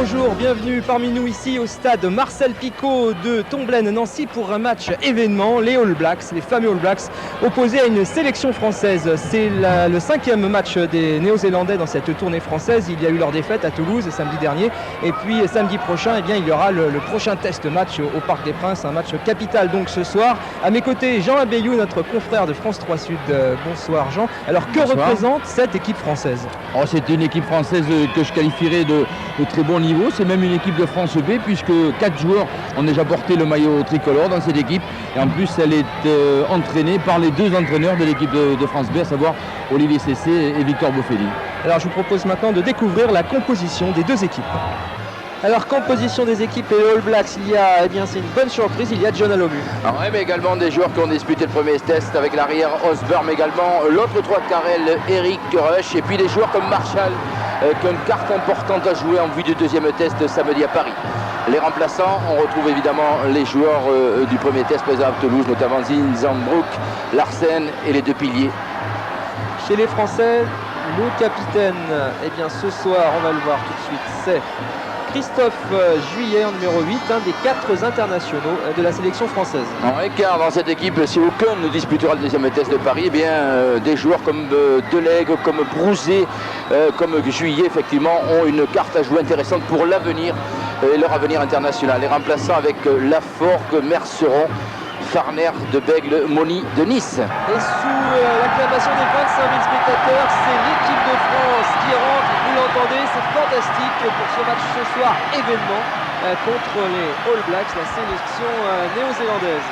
Bonjour, bienvenue parmi nous ici au stade Marcel Picot de Tomblaine-Nancy pour un match événement, les All Blacks, les fameux All Blacks, opposés à une sélection française. C'est le 5e match des Néo-Zélandais dans cette tournée française. Il y a eu leur défaite à Toulouse samedi dernier. Et puis samedi prochain, eh bien, il y aura le prochain test match au Parc des Princes, un match capital donc ce soir. À mes côtés, Jean Abeyou, notre confrère de France 3 Sud. Bonsoir Jean. Alors que représente cette équipe française? C'est une équipe française que je qualifierais de très bon niveau. C'est même une équipe de France B puisque 4 joueurs ont déjà porté le maillot tricolore dans cette équipe. Et en plus, elle est entraînée par les 2 entraîneurs de l'équipe de France B, à savoir Olivier Cessé et Victor Boffelli. Alors je vous propose maintenant de découvrir la composition des 2 équipes. Alors, composition des équipes et les All Blacks, il y a, eh bien, c'est une bonne surprise, il y a John Alomu. Oui, mais également des joueurs qui ont disputé le premier test avec l'arrière Osborne, mais également l'autre 3 de Carrel, Eric Rush, et puis des joueurs comme Marshall, qui ont une carte importante à jouer en vue du 2e test samedi à Paris. Les remplaçants, on retrouve évidemment les joueurs du premier test présents à Toulouse, notamment Zinzambrook, Larsen et les 2 piliers. Chez les Français, le capitaine, eh bien, ce soir, on va le voir tout de suite, c'est Christophe Juillet en numéro 8, un des 4 internationaux de la sélection française. Car dans cette équipe, si aucun ne disputera le 2e test de Paris, eh bien, des joueurs comme Delegue, comme Brouzet, comme Juillet, effectivement, ont une carte à jouer intéressante pour l'avenir et leur avenir international. Les remplaçants avec Laforgue, Merceron, Farner, De Bègle, Moni de Nice. Et sous l'acclamation des 25 000 spectateurs, c'est l'équipe de France qui rentre. Vous l'entendez, c'est fantastique pour ce match ce soir événement contre les All Blacks, la sélection néo-zélandaise.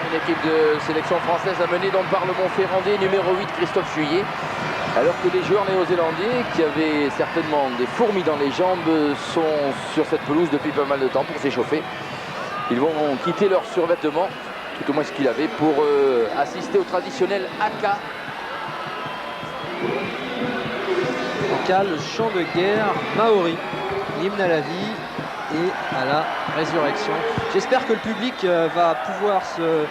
Une équipe de sélection française amenée donc par le Montferrandais, numéro 8, Christophe Juillet. Alors que les joueurs néo-zélandais, qui avaient certainement des fourmis dans les jambes, sont sur cette pelouse depuis pas mal de temps pour s'échauffer. Ils vont quitter leurs survêtements, tout au moins ce qu'il avait, pour assister au traditionnel haka. Haka, le chant de guerre maori, l'hymne à la vie et à la résurrection. J'espère que le public va pouvoir se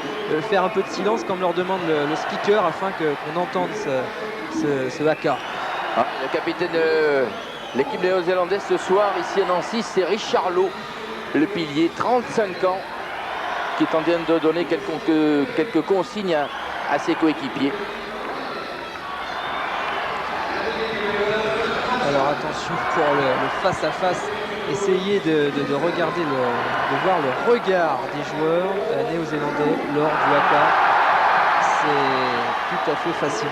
faire un peu de silence comme leur demande le speaker afin qu'on entende ce haka. Le capitaine de l'équipe néo-zélandaise ce soir ici à Nancy, c'est Richard Lowe, le pilier, 35 ans, qui est en train de donner quelques consignes à ses coéquipiers. Alors attention pour le face-à-face, essayez de regarder, de voir le regard des joueurs néo-zélandais lors du haka. C'est tout à fait fascinant.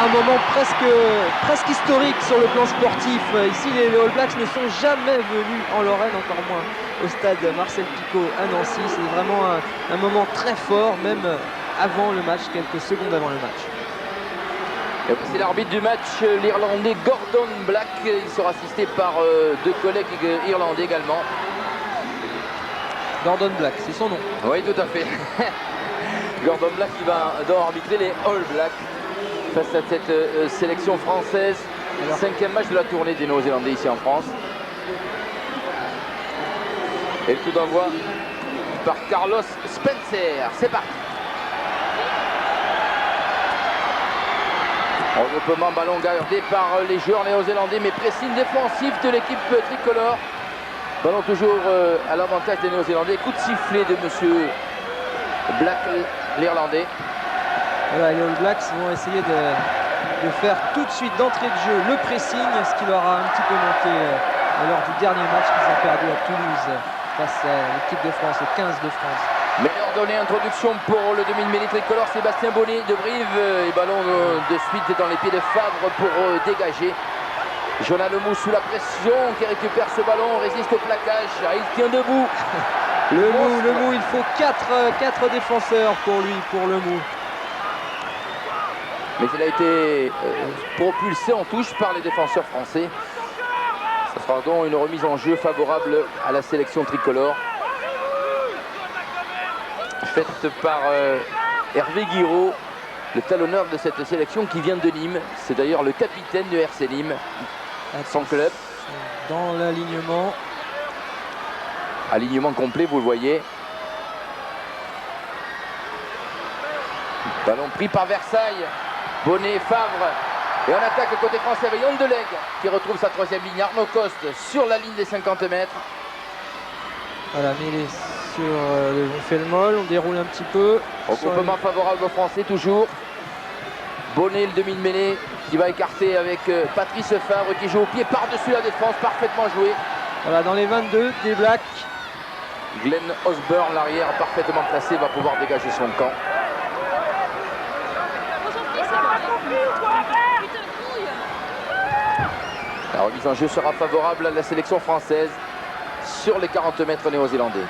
Un moment presque historique sur le plan sportif. Ici, les All Blacks ne sont jamais venus en Lorraine, encore moins au stade Marcel Picot à Nancy. C'est vraiment un moment très fort, même avant le match, quelques secondes avant le match. C'est l'arbitre du match, l'Irlandais Gordon Black. Il sera assisté par 2 collègues irlandais également. Gordon Black, c'est son nom. Oui, tout à fait. Gordon Black qui va donc arbitrer les All Blacks face à cette sélection française. 5e match de la tournée des Néo-Zélandais ici en France. Et le coup d'envoi par Carlos Spencer. C'est parti. Regroupement, ballon gardé par les joueurs néo-zélandais, mais pressing défensif de l'équipe tricolore. Ballon toujours à l'avantage des Néo-Zélandais. Coup de sifflet de monsieur Black, l'Irlandais. Voilà, les All Blacks vont essayer de faire tout de suite d'entrée de jeu le pressing, ce qui leur a un petit peu manqué lors du dernier match qu'ils ont perdu à Toulouse face à l'équipe de France, au 15 de France. Meilleure donnée, introduction pour le demi-mêlée tricolore, Sébastien Bonnet de Brive, et ballon de suite dans les pieds de Favre pour dégager. Jonah Lemou sous la pression qui récupère ce ballon, résiste au plaquage, il tient debout. Le Mou, il faut 4 défenseurs pour lui, pour le Mou. Mais il a été propulsé en touche par les défenseurs français. Ce sera donc une remise en jeu favorable à la sélection tricolore. Faite par Hervé Guiraud, le talonneur de cette sélection qui vient de Nîmes. C'est d'ailleurs le capitaine du RC Nîmes, son club. Dans l'alignement. Alignement complet, vous le voyez. Ballon pris par Versailles. Bonnet, Favre. Et on attaque côté français avec Yondeleg qui retrouve sa troisième ligne. Arnaud Coste sur la ligne des 50 mètres. Voilà, mêlé sur on fait le molle, on déroule un petit peu. Regroupement favorable aux Français toujours. Bonnet, le demi de mêlée, qui va écarter avec Patrice Favre qui joue au pied par-dessus la défense, parfaitement joué. Voilà, dans les 22 des Blacks. Glenn Osborne, l'arrière parfaitement placé, va pouvoir dégager son camp. La remise en jeu sera favorable à la sélection française sur les 40 mètres néo-zélandais.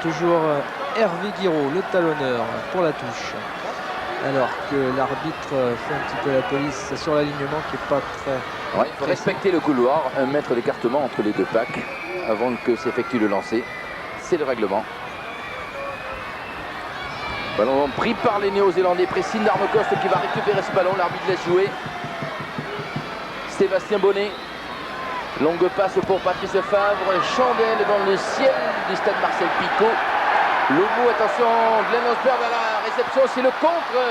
Toujours Hervé Guiraud, le talonneur pour la touche. Alors que l'arbitre fait un petit peu la police sur l'alignement qui n'est pas très... Ouais, il faut respecter le couloir, 1 mètre d'écartement entre les deux packs avant que s'effectue le lancer. C'est le règlement. Ballon pris par les néo-zélandais, pressing d'Arnaud Coste qui va récupérer ce ballon, l'arbitre laisse jouer. Sébastien Bonnet, longue passe pour Patrice Favre, chandelle dans le ciel du stade Marcel Picot. Lobo, attention, Glenn Osborne à la réception, c'est le contre.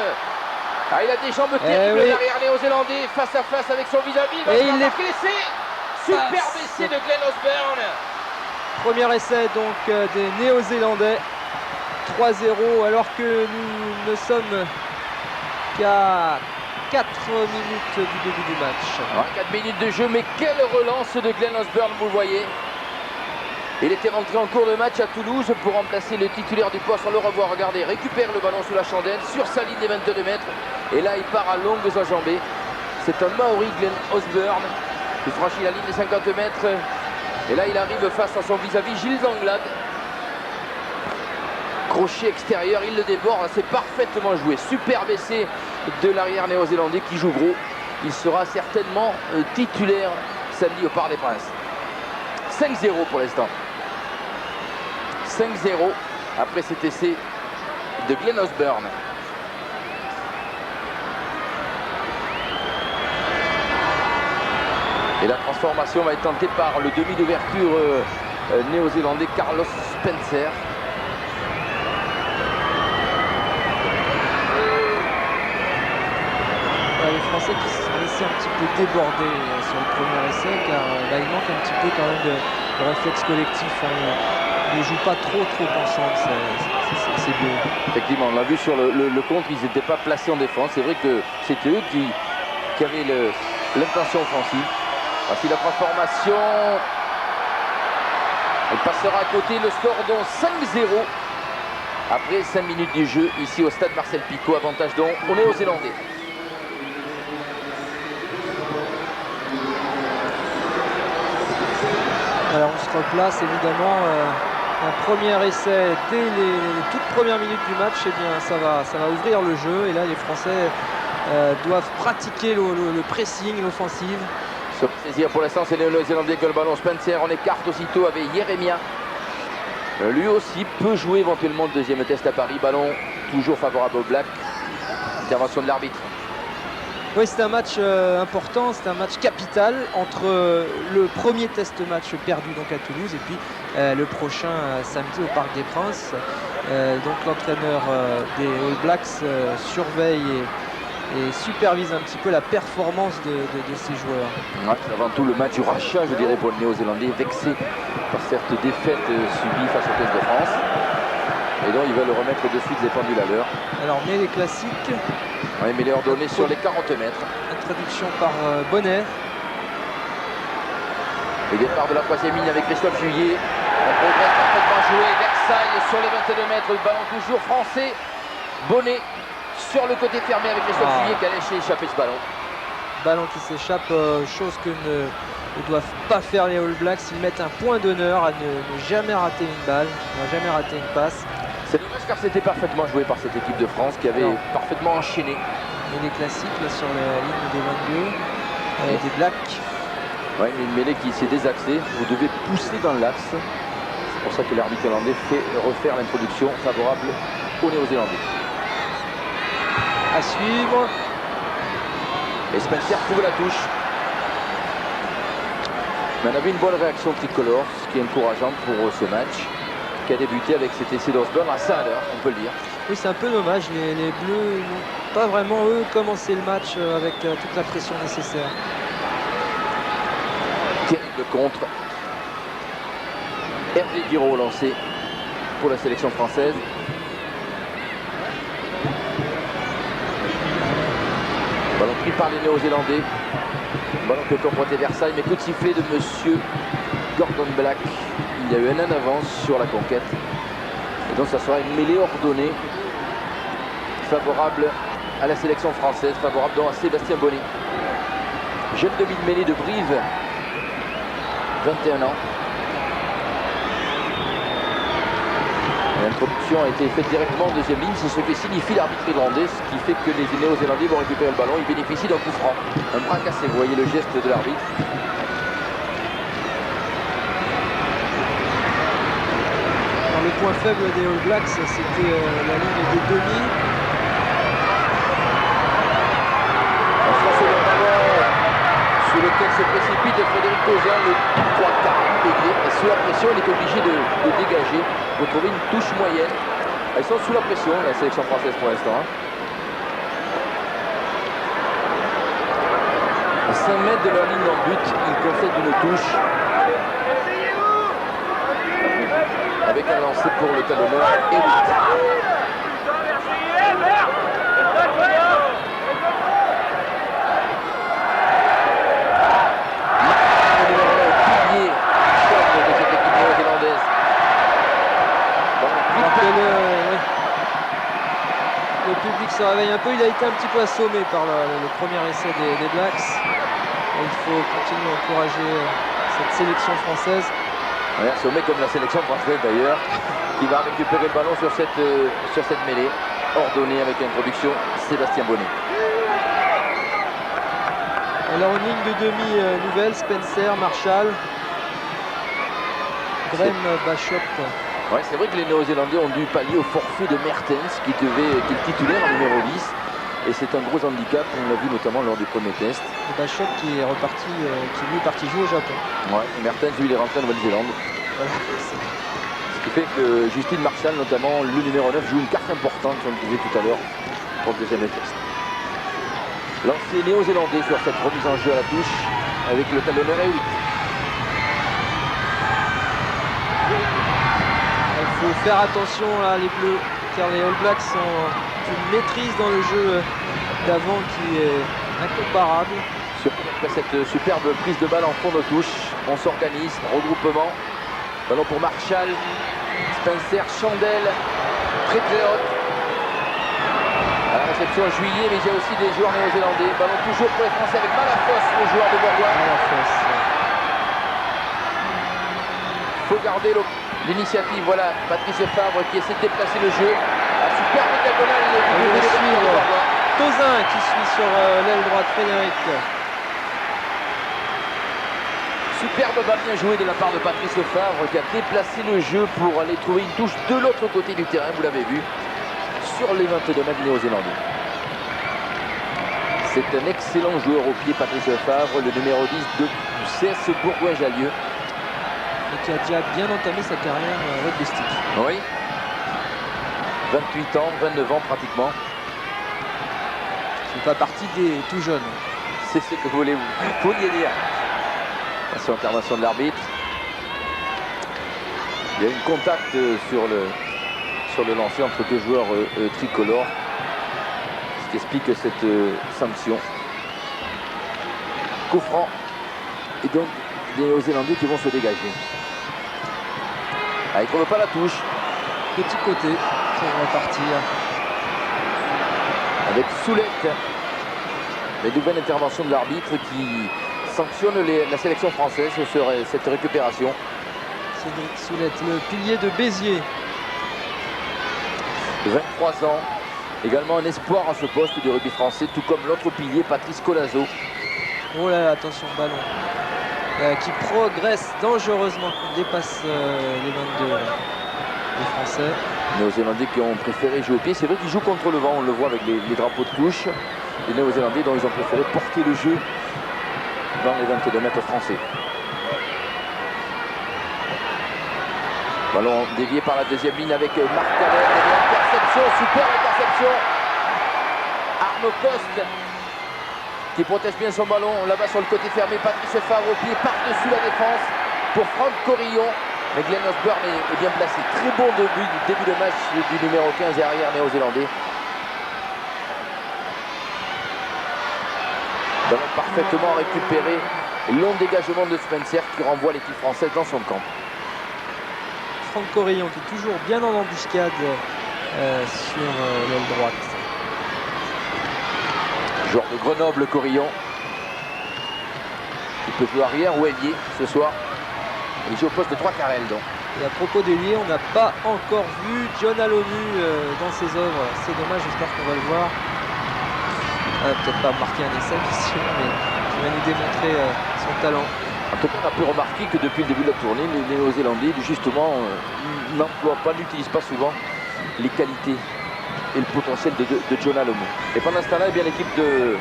Ah, il a des jambes terribles, oui. L'arrière néo-zélandais face à face avec son vis-à-vis. Et il est laissé. Super essai de Glenn Osborne. Premier essai donc des Néo-Zélandais. 3-0 alors que nous ne sommes qu'à 4 minutes du début du match. 4 minutes de jeu, mais quelle relance de Glenn Osborne, vous le voyez. Il était rentré en cours de match à Toulouse pour remplacer le titulaire du poste. On le revoit, regardez, récupère le ballon sous la chandelle sur sa ligne des 22 mètres. Et là, il part à longues enjambées. C'est un Maori, Glenn Osborne, qui franchit la ligne des 50 mètres. Et là, il arrive face à son vis-à-vis, Gilles Danglade. Crochet extérieur, il le déborde, c'est parfaitement joué. Superbe essai de l'arrière néo-zélandais qui joue gros. Il sera certainement titulaire samedi au Parc des Princes. 5-0 pour l'instant. 5-0 après cet essai de Glenn Osborne. Et la transformation va être tentée par le demi d'ouverture néo-zélandais Carlos Spencer. Les Français qui se sont laissés un petit peu déborder sur le premier essai car il manque un petit peu quand même de réflexe collectif. Ils ne jouent pas trop ensemble, c'est beau. Effectivement, on l'a vu sur le contre, ils n'étaient pas placés en défense. C'est vrai que c'était eux qui avaient l'intention offensive. Voici la transformation. Elle passera à côté, le score donc 5-0. Après 5 minutes du jeu, ici au stade Marcel Picot, avantage donc aux Néo-Zélandais. Alors on se replace évidemment, un premier essai dès les toutes premières minutes du match, et bien ça va ouvrir le jeu et là les Français doivent pratiquer le pressing, l'offensive. Se saisir pour l'instant, c'est les Néo-Zélandais que le ballon. Spencer, on écarte aussitôt avec Jérémia. Lui aussi peut jouer éventuellement le deuxième test à Paris. Ballon toujours favorable aux Blacks. Intervention de l'arbitre. Oui, c'est un match important, c'est un match capital entre le premier test match perdu donc à Toulouse et puis le prochain samedi au Parc des Princes. Donc l'entraîneur des All Blacks surveille et supervise un petit peu la performance de ces joueurs. Ouais, c'est avant tout le match du rachat, je dirais, pour le Néo-Zélandais, vexé par cette défaite subie face au 15 de France. Et donc ils veulent remettre de suite les pendules à l'heure. Alors mais les classiques. Oui, mais les ordonnées sur les 40 mètres. Introduction par Bonnet. Le départ de la troisième ligne avec Christophe Juillet. On progresse parfaitement joué. Versailles sur les 22 mètres. Le ballon toujours français. Bonnet sur le côté fermé avec Christophe Juillet qui a laissé échapper ce ballon. Ballon qui s'échappe, chose que ne doivent pas faire les All Blacks. Ils mettent un point d'honneur à ne jamais rater une balle, ne jamais rater une passe. C'est le car c'était parfaitement joué par cette équipe de France qui avait parfaitement enchaîné. Et les classiques là, sur la ligne des 22, des Blacks. Ouais, une mêlée qui s'est désaxée. Vous devez pousser dans l'axe. C'est pour ça que l'arbitre hollandais fait refaire l'introduction favorable aux Néo-Zélandais. À suivre. Et Spencer trouve la touche. Mais on avait une bonne réaction tricolore, ce qui est encourageant pour ce match, qui a débuté avec cet essai d'Osborne à 5 heures, on peut le dire. Oui, c'est un peu dommage. Les Bleus n'ont pas vraiment, eux, commencé le match avec toute la pression nécessaire. Terrible contre. Hervé Guiraud lancé pour la sélection française. Ballon pris par les Néo-Zélandais. Ballon que comportait Versailles, mais coup de sifflet de monsieur Gordon Black. Il y a eu un en avance sur la conquête. Et donc ça sera une mêlée ordonnée favorable à la sélection française, favorable donc à Sébastien Bonnet. Jeune demi-mêlée de Brive, 21 ans. L'introduction a été faite directement en deuxième ligne, c'est ce que signifie l'arbitre irlandais, ce qui fait que les Néo-Zélandais vont récupérer le ballon. Ils bénéficient d'un coup franc, un bras cassé, vous voyez le geste de l'arbitre. Le point faible des All Blacks, c'était la ligne des demi. Sous lequel se précipite Frédéric Tozan, le 3 quarts intégré. Et sous la pression, il est obligé de dégager pour trouver une touche moyenne. Ils sont sous la pression, la sélection française pour l'instant. À 5 mètres de leur ligne en but, ils concèdent une touche. Avec un lancer pour le talonneur et le public se réveille un peu. Il a été un petit peu assommé par le premier essai des Blacks. Et il faut continuer à encourager cette sélection française. Ouais, assommé comme la sélection française d'ailleurs, qui va récupérer le ballon sur cette mêlée, ordonnée avec l'introduction Sébastien Bonnet. Alors une ligne de demi nouvelle, Spencer, Marshall, Graham Bachop. Ouais, c'est vrai que les Néo-Zélandais ont dû pallier au forfait de Mertens qui est titulaire en numéro 10. Et c'est un gros handicap, on l'a vu notamment lors du premier test. Et Bachop qui est reparti, qui lui est parti jouer au Japon. Ouais, Mertens lui il est rentré en Nouvelle-Zélande. Voilà. Ce qui fait que Justine Marshall, notamment le numéro 9, joue une carte importante, comme je disais tout à l'heure, pour le deuxième test. Lancé néo-zélandais sur cette remise en jeu à la touche avec le talonneur E8. Il faut faire attention là, les Bleus, car les All Blacks ont une maîtrise dans le jeu d'avant qui est incomparable. Après cette superbe prise de balle en fond de touche, on s'organise, regroupement. Ballon pour Marshall, Spencer, Chandel, très haute. À la réception en juillet, mais il y a aussi des joueurs néo-zélandais. Ballon toujours pour les Français avec Malafosse, le joueur de Bourgoin. Il faut garder l'initiative. Voilà, Patrice Favre qui essaie de déplacer le jeu. La superbe diagonale de Tozan qui suit sur l'aile droite, Frédéric. Superbe balle bien jouée de la part de Patrice Favre qui a déplacé le jeu pour aller trouver une touche de l'autre côté du terrain, vous l'avez vu, sur les 22 mètres néo-zélandais. C'est un excellent joueur au pied, Patrice Favre, le numéro 10 du CS Bourgoin-Jallieu. Et qui a déjà bien entamé sa carrière rugbystique. Oui. 28 ans, 29 ans pratiquement. C'est pas partie des tout jeunes. C'est ce que vous vouliez dire. Attention, intervention de l'arbitre. Il y a eu un contact sur le lancer entre deux joueurs tricolores. Ce qui explique cette sanction. Coup franc. Et donc des Néo-Zélandais qui vont se dégager. Ah, il ne trouve pas la touche. Petit côté pour repartir. Avec Soulette. La nouvelle intervention de l'arbitre qui sanctionne la sélection française sur cette récupération. Cédric Soulette, le pilier de Béziers. 23 ans. Également un espoir à ce poste du rugby français, tout comme l'autre pilier, Patrice Colazo. Oh là là, attention, ballon qui progresse dangereusement, qui dépasse les 22 les Français. Les Néo-Zélandais qui ont préféré jouer au pied. C'est vrai qu'ils jouent contre le vent, on le voit avec les drapeaux de touche. Les Néo-Zélandais dont ils ont préféré porter le jeu dans les 22 mètres français. Ballon dévié par la deuxième ligne avec Marc Canel. Interception, super interception. Arnaud Coste qui protège bien son ballon. Là-bas sur le côté fermé, Patrice Favre au pied par-dessus la défense pour Franck Corillon. Mais Glenn Osborne est bien placé. Très bon début de match du numéro 15 et arrière néo-zélandais. Ballon parfaitement récupéré. Long dégagement de Spencer qui renvoie l'équipe française dans son camp. Franck Corillon qui est toujours bien en embuscade sur l'aile droite. Joueur de Grenoble, Corillon. Il peut jouer arrière ou ailier ce soir. Il joue au poste de 3 carrels donc. Et à propos d'ailier, on n'a pas encore vu John Alonu dans ses œuvres. C'est dommage, j'espère qu'on va le voir. Peut-être pas marquer un essai, mais qui va nous démontrer son talent. En tout cas, on a pu remarquer que depuis le début de la tournée, les Néo-Zélandais, justement, n'utilisent pas souvent les qualités et le potentiel de John Alonu. Et pendant ce temps-là, eh bien l'équipe de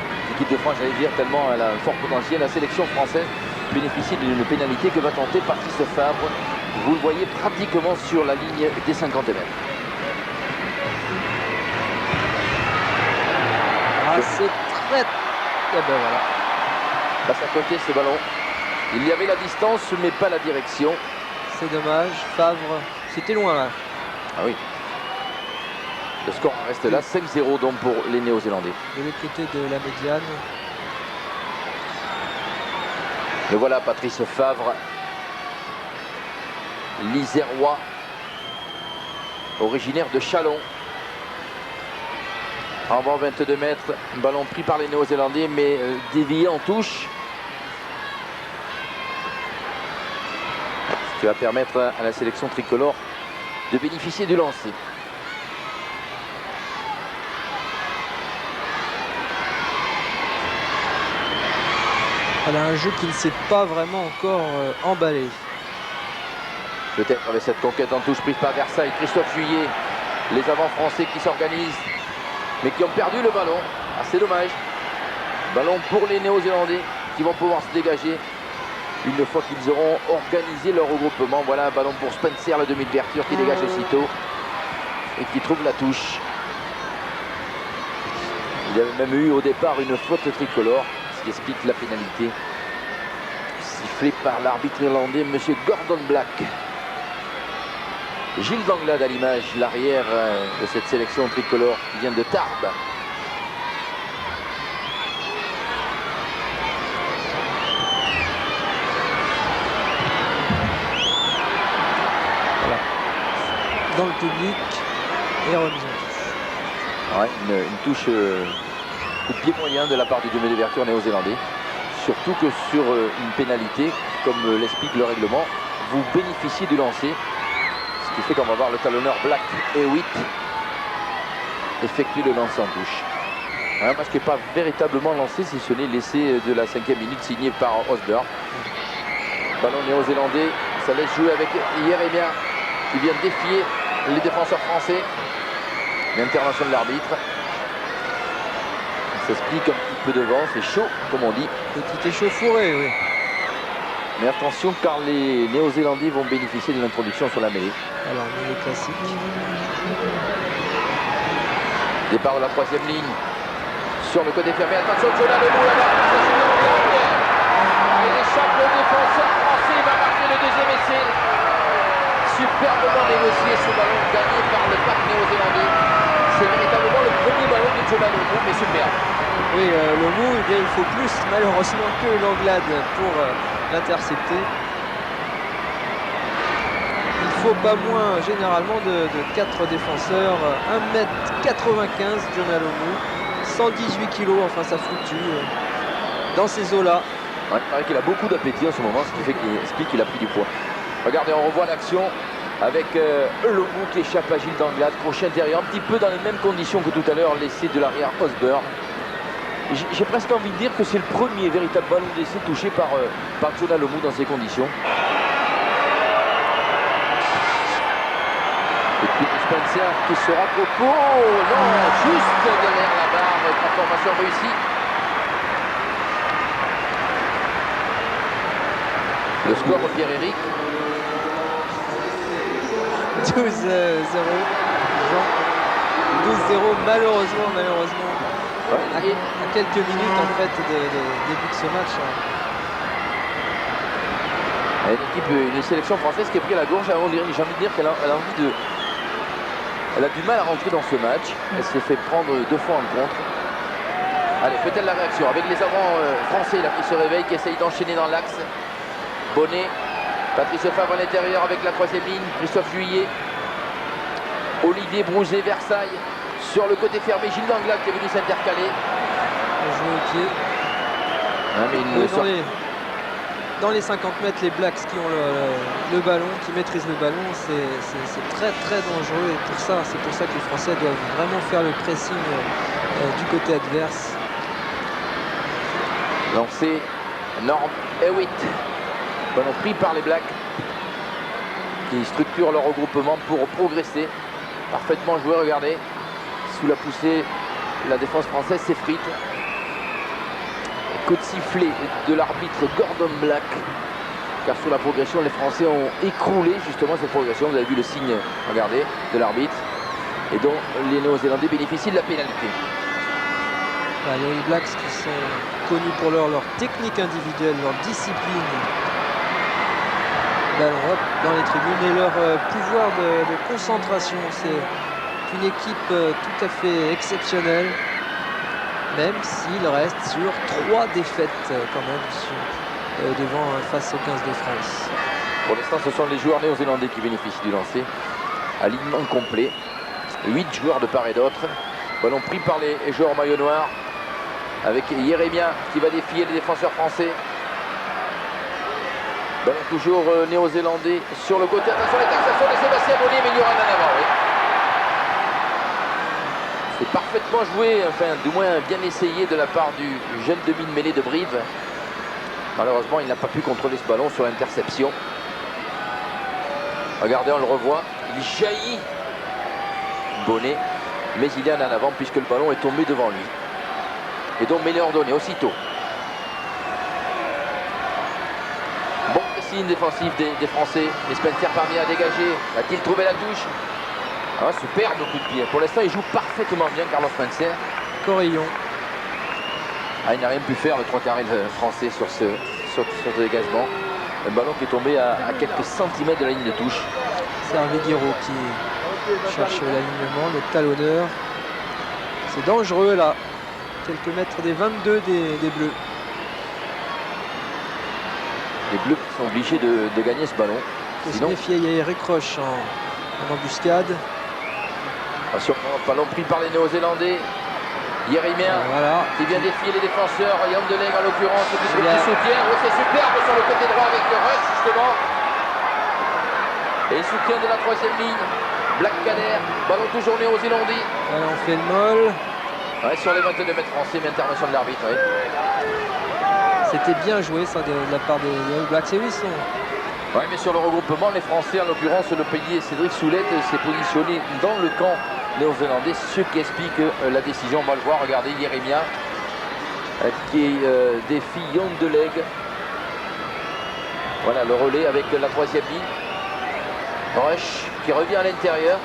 France, j'allais dire, tellement elle a un fort potentiel, la sélection française bénéficie d'une pénalité que va tenter Patrice Favre. Vous le voyez pratiquement sur la ligne des 50 mètres. Ah, c'est très... Et ben voilà. Passe à côté ce ballon. Il y avait la distance, mais pas la direction. C'est dommage. Favre, c'était loin là. Ah oui. Le score reste là, 5-0 donc pour les Néo-Zélandais. De l'autre côté de la médiane. Le voilà, Patrice Favre. L'Isérois, originaire de Châlons. En bas 22 mètres, ballon pris par les Néo-Zélandais, mais dévié en touche. Ce qui va permettre à la sélection tricolore de bénéficier du lancer. Elle a un jeu qui ne s'est pas vraiment encore emballé. Peut-être avec cette conquête en touche prise par Versailles, Christophe Juillet, les avants français qui s'organisent, mais qui ont perdu le ballon. Ah, c'est dommage. Ballon pour les Néo-Zélandais qui vont pouvoir se dégager une fois qu'ils auront organisé leur regroupement. Voilà un ballon pour Spencer, le demi d'ouverture qui dégage aussitôt et qui trouve la touche. Il y avait même eu au départ une faute tricolore, ce qui explique la pénalité sifflée par l'arbitre irlandais, M. Gordon Black. Gilles Danglade à l'image, l'arrière de cette sélection tricolore qui vient de Tarbes. Voilà. Dans le public et remise en touche. Ouais, une touche coup de pied moyen de la part du demi d'ouverture néo-zélandais. Surtout que sur une pénalité, comme l'explique le règlement, vous bénéficiez du lancer. Ce qui fait qu'on va voir le talonneur Black et Witt effectuer le lancer en touche. Un match qui n'est pas véritablement lancé si ce n'est l'essai de la 5e minute signé par Osborne. Ballon néo-zélandais, ça laisse jouer avec Yeremia qui vient défier les défenseurs français. L'intervention de l'arbitre. Ça explique un petit peu de vent, c'est chaud comme on dit. Petite échauffourée, oui. Mais attention car les Néo-Zélandais vont bénéficier de l'introduction sur la mêlée. Alors, mêlée classique. Départ de la 3e ligne. Sur le côté fermé, attention, John Alonu là-bas. Il échappe le défenseur français, il va marquer le deuxième essai. Superbement négocié ce ballon gagné par le parc néo-zélandais. C'est véritablement le premier ballon de John Alonu, mais superbe. Oui, le mou, eh bien, il faut plus malheureusement que l'Anglade pour l'intercepter. Il faut pas moins généralement de 4 défenseurs. 1m95 John Alonu, 118 kg, enfin ça fluctue dans ces eaux-là. Ouais, il paraît qu'il a beaucoup d'appétit en ce moment, ce qui fait qu'il explique qu'il a pris du poids. Regardez, on revoit l'action. avec Lomou qui échappe à Gilles d'Anglade, crochet intérieur, un petit peu dans les mêmes conditions que tout à l'heure, l'essai de l'arrière Osborne. J'ai presque envie de dire que c'est le premier véritable ballon d'essai touché par Jonah Lomou dans ces conditions. Et puis Spencer qui se rapproche. Oh non, juste derrière la barre, transformation réussie. Le score au Pierre-Éric. 12-0. 12-0 malheureusement. À quelques minutes en fait de début de ce match. Une sélection française qui a pris la gorge. J'ai envie de dire qu'elle a envie de. Elle a du mal à rentrer dans ce match. Elle s'est fait prendre 2 fois en contre. Allez, peut-être la réaction avec les avants français là, qui se réveillent, qui essayent d'enchaîner dans l'axe. Bonnet, Patrice Favre à l'intérieur avec la 3e ligne, Christophe Juillet, Olivier Brouzet, Versailles, sur le côté fermé, Gilles d'Anglade qui est venu s'intercaler. Jouer au pied. Dans les 50 mètres, les Blacks qui ont le ballon, qui maîtrisent le ballon, c'est très très dangereux et c'est pour ça que les Français doivent vraiment faire le pressing du côté adverse. Lancé Norm Hewitt. Ballon pris par les Blacks qui structurent leur regroupement pour progresser. Parfaitement joué, regardez. Sous la poussée, la défense française s'effrite. Coup de sifflet de l'arbitre Gordon Black. Car sur la progression, les Français ont écroulé justement cette progression. Vous avez vu le signe, regardez, de l'arbitre. Et dont les Néo-Zélandais bénéficient de la pénalité. Les All Blacks qui sont connus pour leur technique individuelle, leur discipline. Ballon dans les tribunes et leur pouvoir de concentration. C'est une équipe tout à fait exceptionnelle, même s'il reste sur 3 défaites quand même face aux 15 de France. Pour l'instant, ce sont les joueurs néo-zélandais qui bénéficient du lancer. Alignement complet. 8 joueurs de part et d'autre. Ballon pris par les joueurs en maillot noir avec Jérémia qui va défier les défenseurs français. Ballon toujours néo-zélandais sur le côté. Attention, l'interception de Sébastien Bonnet, mais il y aura un en avant. Oui. C'est parfaitement joué, enfin du moins bien essayé de la part du jeune demi-mêlée de Brive. Malheureusement, il n'a pas pu contrôler ce ballon sur l'interception. Regardez, on le revoit. Il jaillit Bonnet, mais il est en avant puisque le ballon est tombé devant lui. Et donc meilleur donné aussitôt. Bon signe défensif des Français. Et Spencer parvient à dégager. A-t-il trouvé la touche? Superbe coup de pied. Pour l'instant, il joue parfaitement bien, Carlos Spencer. Corillon. Il n'a rien pu faire, le 3/4 français sur ce dégagement. Un ballon qui est tombé à quelques centimètres de la ligne de touche. C'est Hervé Guiraud qui cherche l'alignement, le talonneur. C'est dangereux là. Quelques mètres des 22 des Bleus. Les Bleus sont obligés de gagner ce ballon. Sinon, il y a Eric Roche en embuscade. Attention, ballon pris par les Néo-Zélandais. Jérémien qui vient défier les défenseurs. Yann Deleng en l'occurrence qui soutient. Oh, c'est superbe sur le côté droit avec le rush justement. Et soutien de la 3e ligne. Black Kader, ballon toujours néo-zélandais. On fait le molle. Sur les 22 mètres français, mais intervention de l'arbitre. Oui. C'était bien joué ça de la part des All Blacks. Et oui, mais sur le regroupement, les Français, en l'occurrence le pays Cédric Soulette, s'est positionné dans le camp néo-zélandais, ce qui explique la décision. On va le voir, regardez Jérémia qui défie Yann Deleng. Voilà le relais avec la 3e ligne. Rush qui revient à l'intérieur.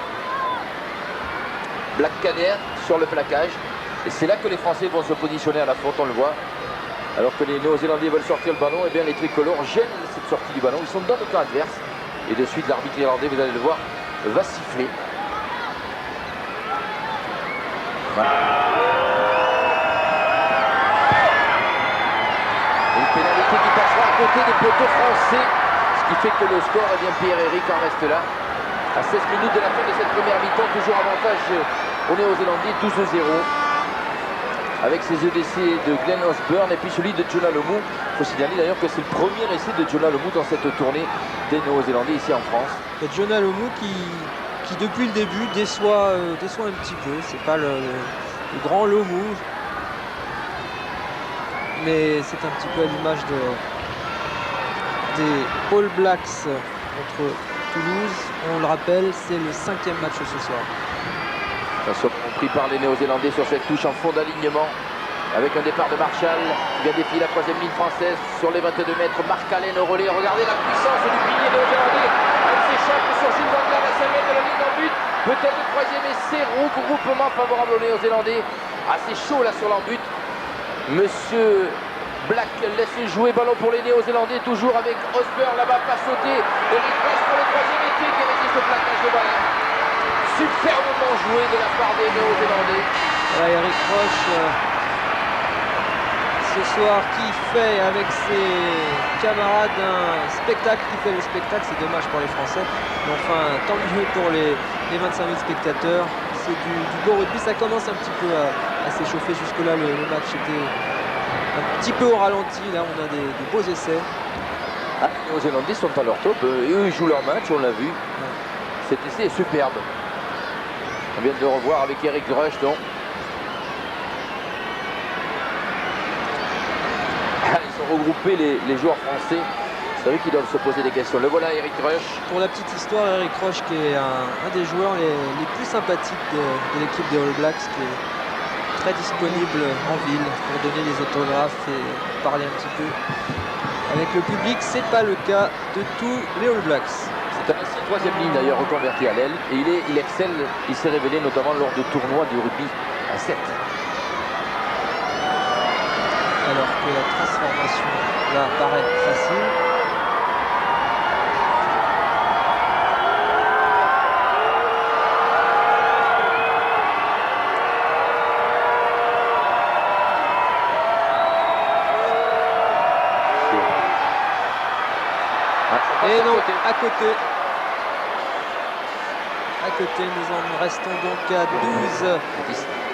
Black Kader sur le plaquage. Et c'est là que les Français vont se positionner à la faute, on le voit. Alors que les Néo-Zélandais veulent sortir le ballon, et bien les tricolores gênent cette sortie du ballon. Ils sont dans le camp adverse. Et de suite, l'arbitre irlandais, vous allez le voir, va siffler. Voilà. Une pénalité qui passera à côté des poteaux français. Ce qui fait que le score, Pierre-Éric en reste là. À 16 minutes de la fin de cette première mi-temps, toujours avantage aux Néo-Zélandais, 12-0. avec ses EDC de Glenn Osborne et puis celui de Jonah Lomu. Il faut signaler d'ailleurs que c'est le premier essai de Jonah Lomu dans cette tournée des Néo-Zélandais ici en France. Et Jonah Lomu qui depuis le début déçoit un petit peu. C'est pas le grand Lomu, mais c'est un petit peu à l'image des All Blacks contre Toulouse. On le rappelle, c'est le 5e match ce soir. Attention, compris par les Néo-Zélandais sur cette touche en fond d'alignement. Avec un départ de Marshall qui vient défier la 3e ligne française sur les 22 mètres. Marc Allen au relais. Regardez la puissance du pilier néo-zélandais. Elle s'échappe sur Gilles Danglars à 5 mètres de la ligne en but. Peut-être le 3e essai. Regroupement favorable aux Néo-Zélandais. Assez chaud là sur l'embut. Monsieur Black laisse jouer, ballon pour les Néo-Zélandais. Toujours avec Osborne là-bas, pas sauté. Eric Roche pour le 3e essai qui résiste au plaquage de ballon. Superbement joué de la part des Néo-Zélandais. Voilà, Eric Roche ce soir qui fait avec ses camarades un spectacle, qui fait le spectacle. C'est dommage pour les Français, mais enfin tant mieux pour les 25 000 spectateurs. C'est du beau rugby, ça commence un petit peu à s'échauffer. Jusque là le match était un petit peu au ralenti. Là on a des beaux essais. Les Néo-Zélandais sont à leur top, eux ils jouent leur match, on l'a vu. Cet essai est superbe. On vient de le revoir avec Eric Rush, donc. Ils sont regroupés les joueurs français. C'est vrai qu'ils doivent se poser des questions. Le voilà, Eric Rush. Pour la petite histoire, Eric Rush qui est un des joueurs les plus sympathiques de l'équipe des All Blacks, qui est très disponible en ville pour donner des autographes et parler un petit peu avec le public. C'est pas le cas de tous les All Blacks. C'est un ancien 3e ligne d'ailleurs reconverti à l'aile et il excelle, il s'est révélé notamment lors de tournois du rugby à 7. Alors que la transformation là paraît facile. Et non, à côté. À côté, nous en restons donc à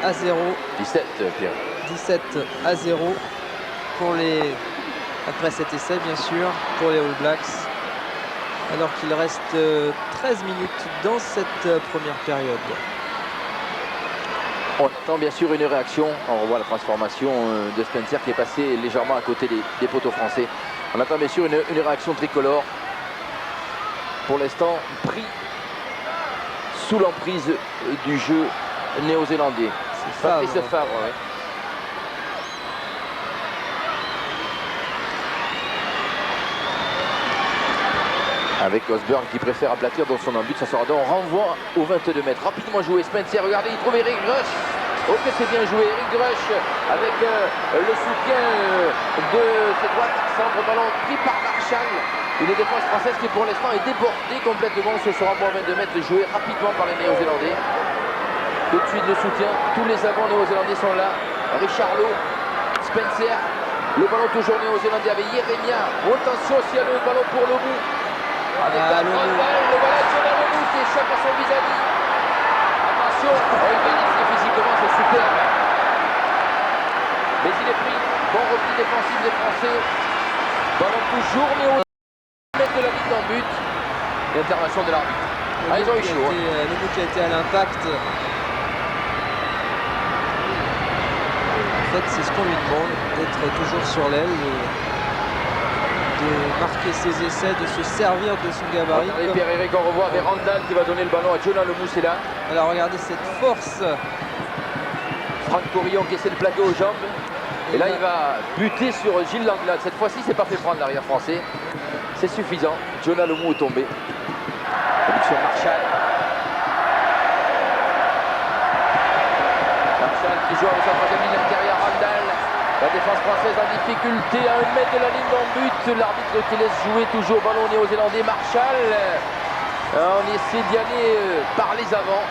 12-0. 17, Pierre. 17-0 après cet essai, bien sûr, pour les All Blacks. Alors qu'il reste 13 minutes dans cette première période. On attend bien sûr une réaction. On revoit la transformation de Spencer qui est passé légèrement à côté des poteaux français. On attend bien sûr une réaction tricolore. Pour l'instant, pris sous l'emprise du jeu néo-zélandais. C'est Favre. Patrice Favre, ouais. Avec Osborne qui préfère aplatir dans son embut. Ça sera donc renvoi au 22 mètres. Rapidement joué Spencer. Regardez, il trouve Eric Rush. Ok, c'est bien joué. Eric Rush avec le soutien de ses droites. Centre ballon pris par Marshall. Une défense française qui pour l'instant est débordée complètement. Ce sera pour 22 mètres joué rapidement par les Néo-Zélandais. Tout de suite le soutien. Tous les avants néo-zélandais sont là. Richard Lowe, Spencer. Le ballon toujours néo-zélandais avec Yeremia. Attention s'il y a le ballon pour Lomu. Avec la grande balle, le voilà Jonah Lomu qui échappe à son vis-à-vis. Attention, il vérifie physiquement, c'est super. Mais il est pris. Bon repli défensif des Français. Ballon toujours néo-zélandais de la ligne en but. Et intervention de l'arbitre. Ah, ils ont eu chaud. Le but qui a été à l'impact. En fait, c'est ce qu'on lui demande, d'être toujours sur l'aile, de marquer ses essais, de se servir de son gabarit. Regardez Pierre-Éric, on revoit avec Randall qui va donner le ballon à Jonah Lomu, c'est là. Alors regardez cette force. Franck Corillon qui essaie de plaquer aux jambes. Et là, il va buter sur Gilles Langlade. Cette fois-ci, c'est pas fait prendre l'arrière français. C'est suffisant. Jonah Lomu est tombé. Production Marshall. Marshall qui joue avec sa 3e ligne intérieure. Randall. La défense française en difficulté à 1 mètre de la ligne d'en but. L'arbitre qui laisse jouer toujours ballon néo-zélandais. Marshall. On essaie d'y aller par les avants.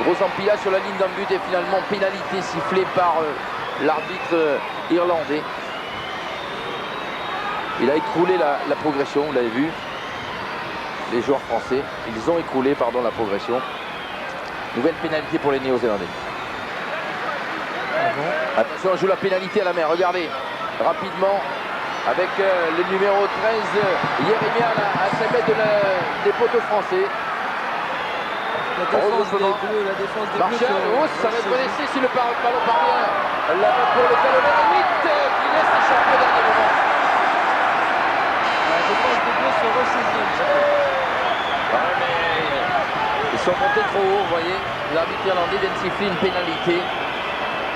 Gros empilage sur la ligne d'en but et finalement pénalité sifflée par l'arbitre irlandais. Il a écroulé la progression, vous l'avez vu. Les joueurs français, ils ont écroulé la progression. Nouvelle pénalité pour les Néo-Zélandais. Attention, on joue la pénalité à la main. Regardez, rapidement, avec le numéro 13, Yeremia, à 5 mètres des poteaux français. La défense des Bleus, la défense des Martial, Bleus. ça va être laissé si le ballon parvient. La main pour le talonneur 8 qui laisse échapper au dernier moment. La défense des Bleus se ressaisit un petit peu. Ouais, mais ils sont montés trop haut, vous voyez. L'arbitre irlandais vient de siffler une pénalité.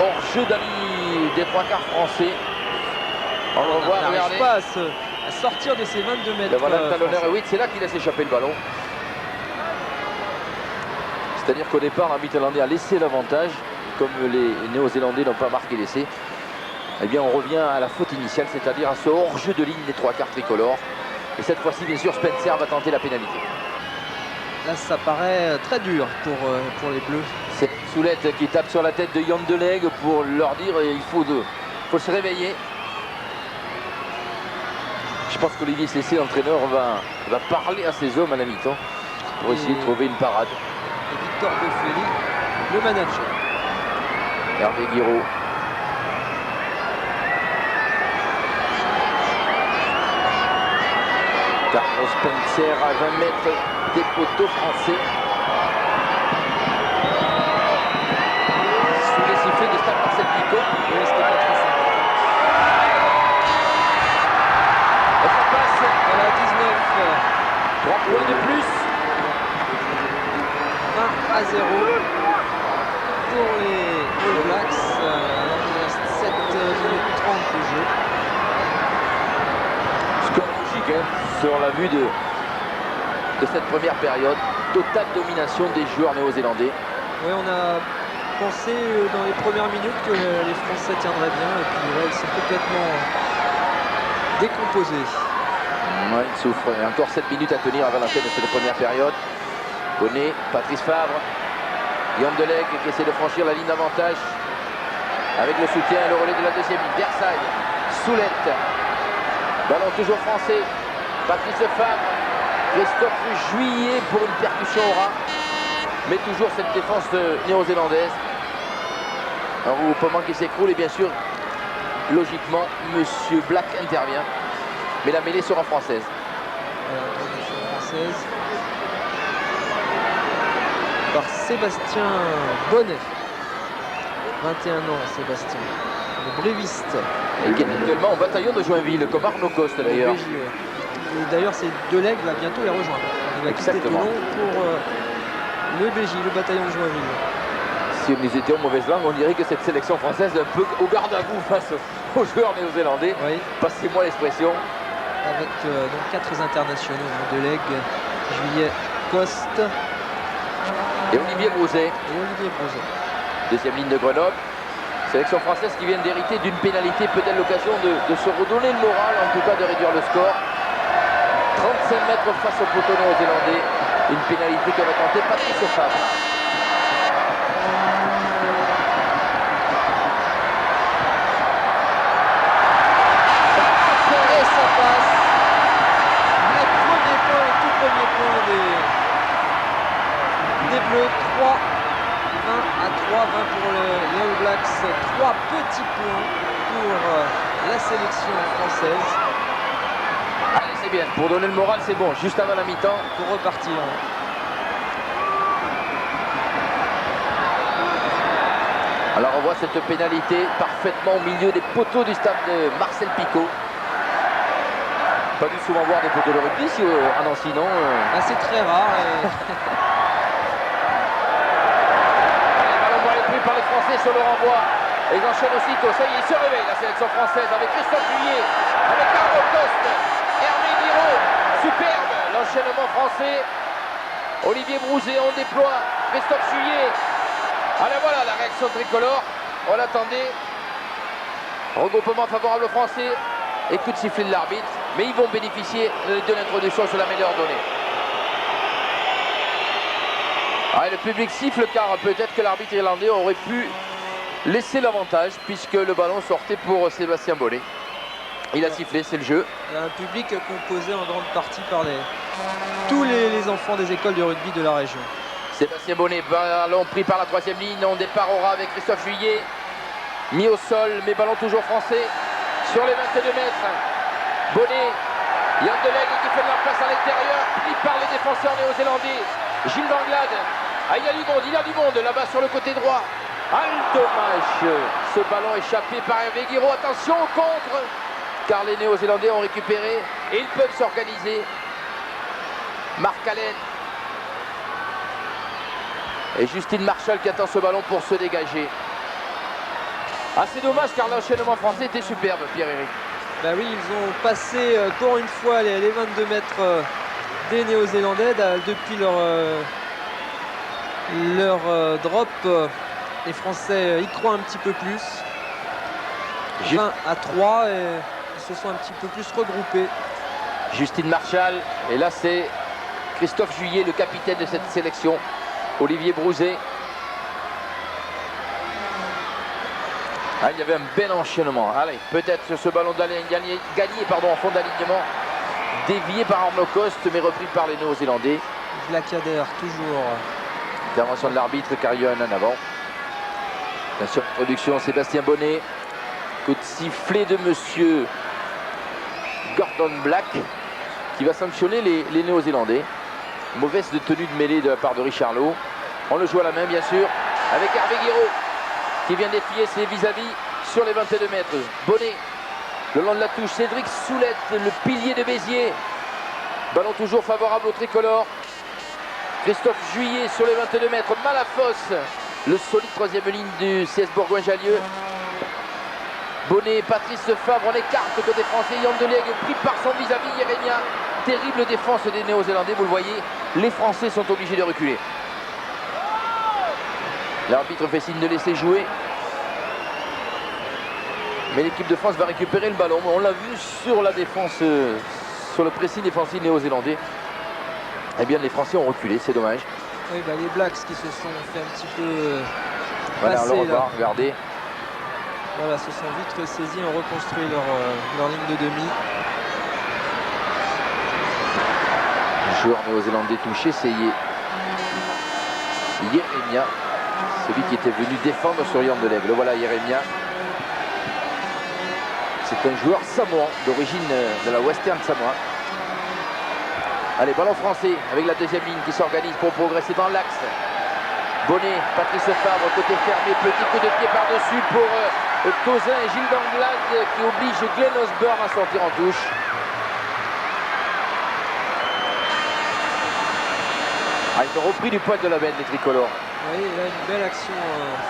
Hors jeu d'amis des trois quarts français. On le voit, regardez. Pas à sortir de ces 22 mètres. Et voilà le talonneur 8, c'est là qu'il laisse échapper le ballon. C'est-à-dire qu'au départ, l'arbitre irlandais a laissé l'avantage. Comme les Néo-Zélandais n'ont pas marqué l'essai, eh bien on revient à la faute initiale, c'est-à-dire à ce hors-jeu de ligne des trois quarts tricolores. Et cette fois-ci, bien sûr, Spencer va tenter la pénalité. Là, ça paraît très dur pour les Bleus. C'est Soulette qui tape sur la tête de Yann Deleg pour leur dire il faut se réveiller. Je pense qu'Olivier Cessé, l'entraîneur, va parler à ses hommes à la mi-temps pour essayer de trouver une parade. Et Victor Boffelli, le manager. Hervé Guiraud. Carlos Spencer à 20 mètres des poteaux français. Sous les sifflets de Stade Marcel Picot. Oui, c'était pas très sympa. Et ça passe. Voilà, 19. 3 points de plus. 20-0 pour les All Blacks. Alors qu'il reste 7 minutes 30 de jeu. Score logique hein, sur la vue de cette première période. Totale domination des joueurs néo-zélandais. Oui, on a pensé dans les premières minutes que les Français tiendraient bien. Et puis ouais, ils sont complètement décomposés. Ouais, il souffre. Et encore 7 minutes à tenir avant la fin de cette première période. Bonnet, Patrice Favre, Guillaume Deleg qui essaie de franchir la ligne d'avantage avec le soutien et le relais de la deuxième ligne. Versailles, Soulette, ballon toujours français, Patrice Favre, Christophe Juillet pour une percussion au ras, mais toujours cette défense néo-zélandaise. Un regroupement qui s'écroule et bien sûr, logiquement, Monsieur Black intervient, mais la mêlée sera française. Française. Par Sébastien Bonnet. 21 ans, Sébastien. Le bréviste. Et qui est actuellement au bataillon de Joinville, comme Arnaud Coste d'ailleurs. Et d'ailleurs, c'est Deleg va bientôt les rejoindre. Il va quitter Toulon pour le BJ, le bataillon de Joinville. Si nous étions en mauvaise langue, on dirait que cette sélection française est un peu au garde à vous face aux joueurs néo-zélandais. Oui. Passez-moi l'expression. Avec donc 4 internationaux, Deleg, Juillet, Coste. Et Olivier Brouzet. Deuxième ligne de Grenoble. Sélection française qui vient d'hériter d'une pénalité, peut-être l'occasion de se redonner le moral, en tout cas de réduire le score. 35 mètres face au poteau néo-zélandais. Une pénalité que va tenter Patrice Favre. Et ça passe. Le premier point, le tout premier point des Bleus. 3. 20 à 3, 20 pour les All Blacks, 3 petits points pour la sélection française. Allez, c'est bien, pour donner le moral, c'est bon, juste avant la mi-temps. Pour repartir. Alors on voit cette pénalité parfaitement au milieu des poteaux du stade de Marcel Picot. Pas dû souvent voir des poteaux de rugby ici à Nancy, non C'est très rare. Par les Français sur le renvoi. Et ils enchaînent aussitôt. Ça y est, il se réveille la sélection française avec Christophe Juillet, avec Arnaud Coste, Hervé Guiraud. Superbe l'enchaînement français. Olivier Brouzet, on déploie. Christophe Juillet. Alors voilà la réaction tricolore. On l'attendait. Regroupement favorable aux Français. Et coup de sifflet de l'arbitre. Mais ils vont bénéficier de l'introduction sur la meilleure donnée. Ah, le public siffle car peut-être que l'arbitre irlandais aurait pu laisser l'avantage puisque le ballon sortait pour Sébastien Bonnet. Il a sifflé, c'est le jeu. Un public composé en grande partie par tous les enfants des écoles de rugby de la région. Sébastien Bonnet, ballon pris par la troisième ligne, on départ au ras avec Christophe Juillet. mis au sol, mais ballon toujours français sur les 22 mètres. Bonnet, Yann Delegue qui fait de la place à l'intérieur, pris par les défenseurs néo-zélandais. Gilles Danglade, ah, il y a du monde là-bas sur le côté droit. Ah, le dommage, ce ballon échappé par Hervé Guiraud. Attention au contre, car les Néo-Zélandais ont récupéré et ils peuvent s'organiser. Marc Allen et Justine Marshall qui attend ce ballon pour se dégager. Ah, c'est dommage car l'enchaînement français était superbe, Pierre-Éric. Bah oui, ils ont passé pour une fois les 22 mètres des Néo-Zélandais depuis leur drop. Les Français y croient un petit peu plus. 20-3 et ils se sont un petit peu plus regroupés. Justine Marshall, et là c'est Christophe Juillet, le capitaine de cette sélection. Olivier Brouzet. Ah, il y avait un bel enchaînement. Allez, peut-être sur ce ballon gagné en fond d'alignement. Dévié par Arnaud Coste, mais repris par les Néo-Zélandais. Blackadder, toujours. Intervention de l'arbitre, car il y a un en avant. Bien sûr, production Sébastien Bonnet. Coup de sifflet de monsieur Gordon Black, qui va sanctionner les Néo-Zélandais. Mauvaise tenue de mêlée de la part de Richard Lowe. On le joue à la main, bien sûr, avec Hervé Guiraud, qui vient défier ses vis-à-vis sur les 22 mètres. Bonnet, le long de la touche, Cédric Soulette, le pilier de Béziers. Ballon toujours favorable au tricolore. Christophe Juillet sur les 22 mètres. Malafosse, le solide troisième ligne du CS Bourgoin-Jallieu. Bonnet, Patrice Fabre, on écarte côté français. Yann Delegue pris par son vis-à-vis, Jérémia. Terrible défense des Néo-Zélandais, vous le voyez. Les Français sont obligés de reculer. L'arbitre fait signe de laisser jouer. Mais l'équipe de France va récupérer le ballon. On l'a vu sur la défense, sur le pressing défensif néo-zélandais. Eh bien, les Français ont reculé, c'est dommage. Oui, bah, les Blacks qui se sont fait un petit peu voilà, passer, on le revoit, regardez. Voilà, se sont vite saisis, ont reconstruit leur ligne de demi. Le joueur néo-zélandais touché, c'est Jérémia, celui qui était venu défendre sur Yann Delegue. Le voilà, Jérémia. C'est un joueur samoan, d'origine de la Western Samoa. Allez, ballon français avec la deuxième ligne qui s'organise pour progresser dans l'axe. Bonnet, Patrice Fabre, côté fermé, petit coup de pied par-dessus pour Tozin et Gilles Danglade qui oblige Glenn Osborne à sortir en touche. Ah, ils ont repris du poil de la bête, les tricolores. Oui, là, une belle action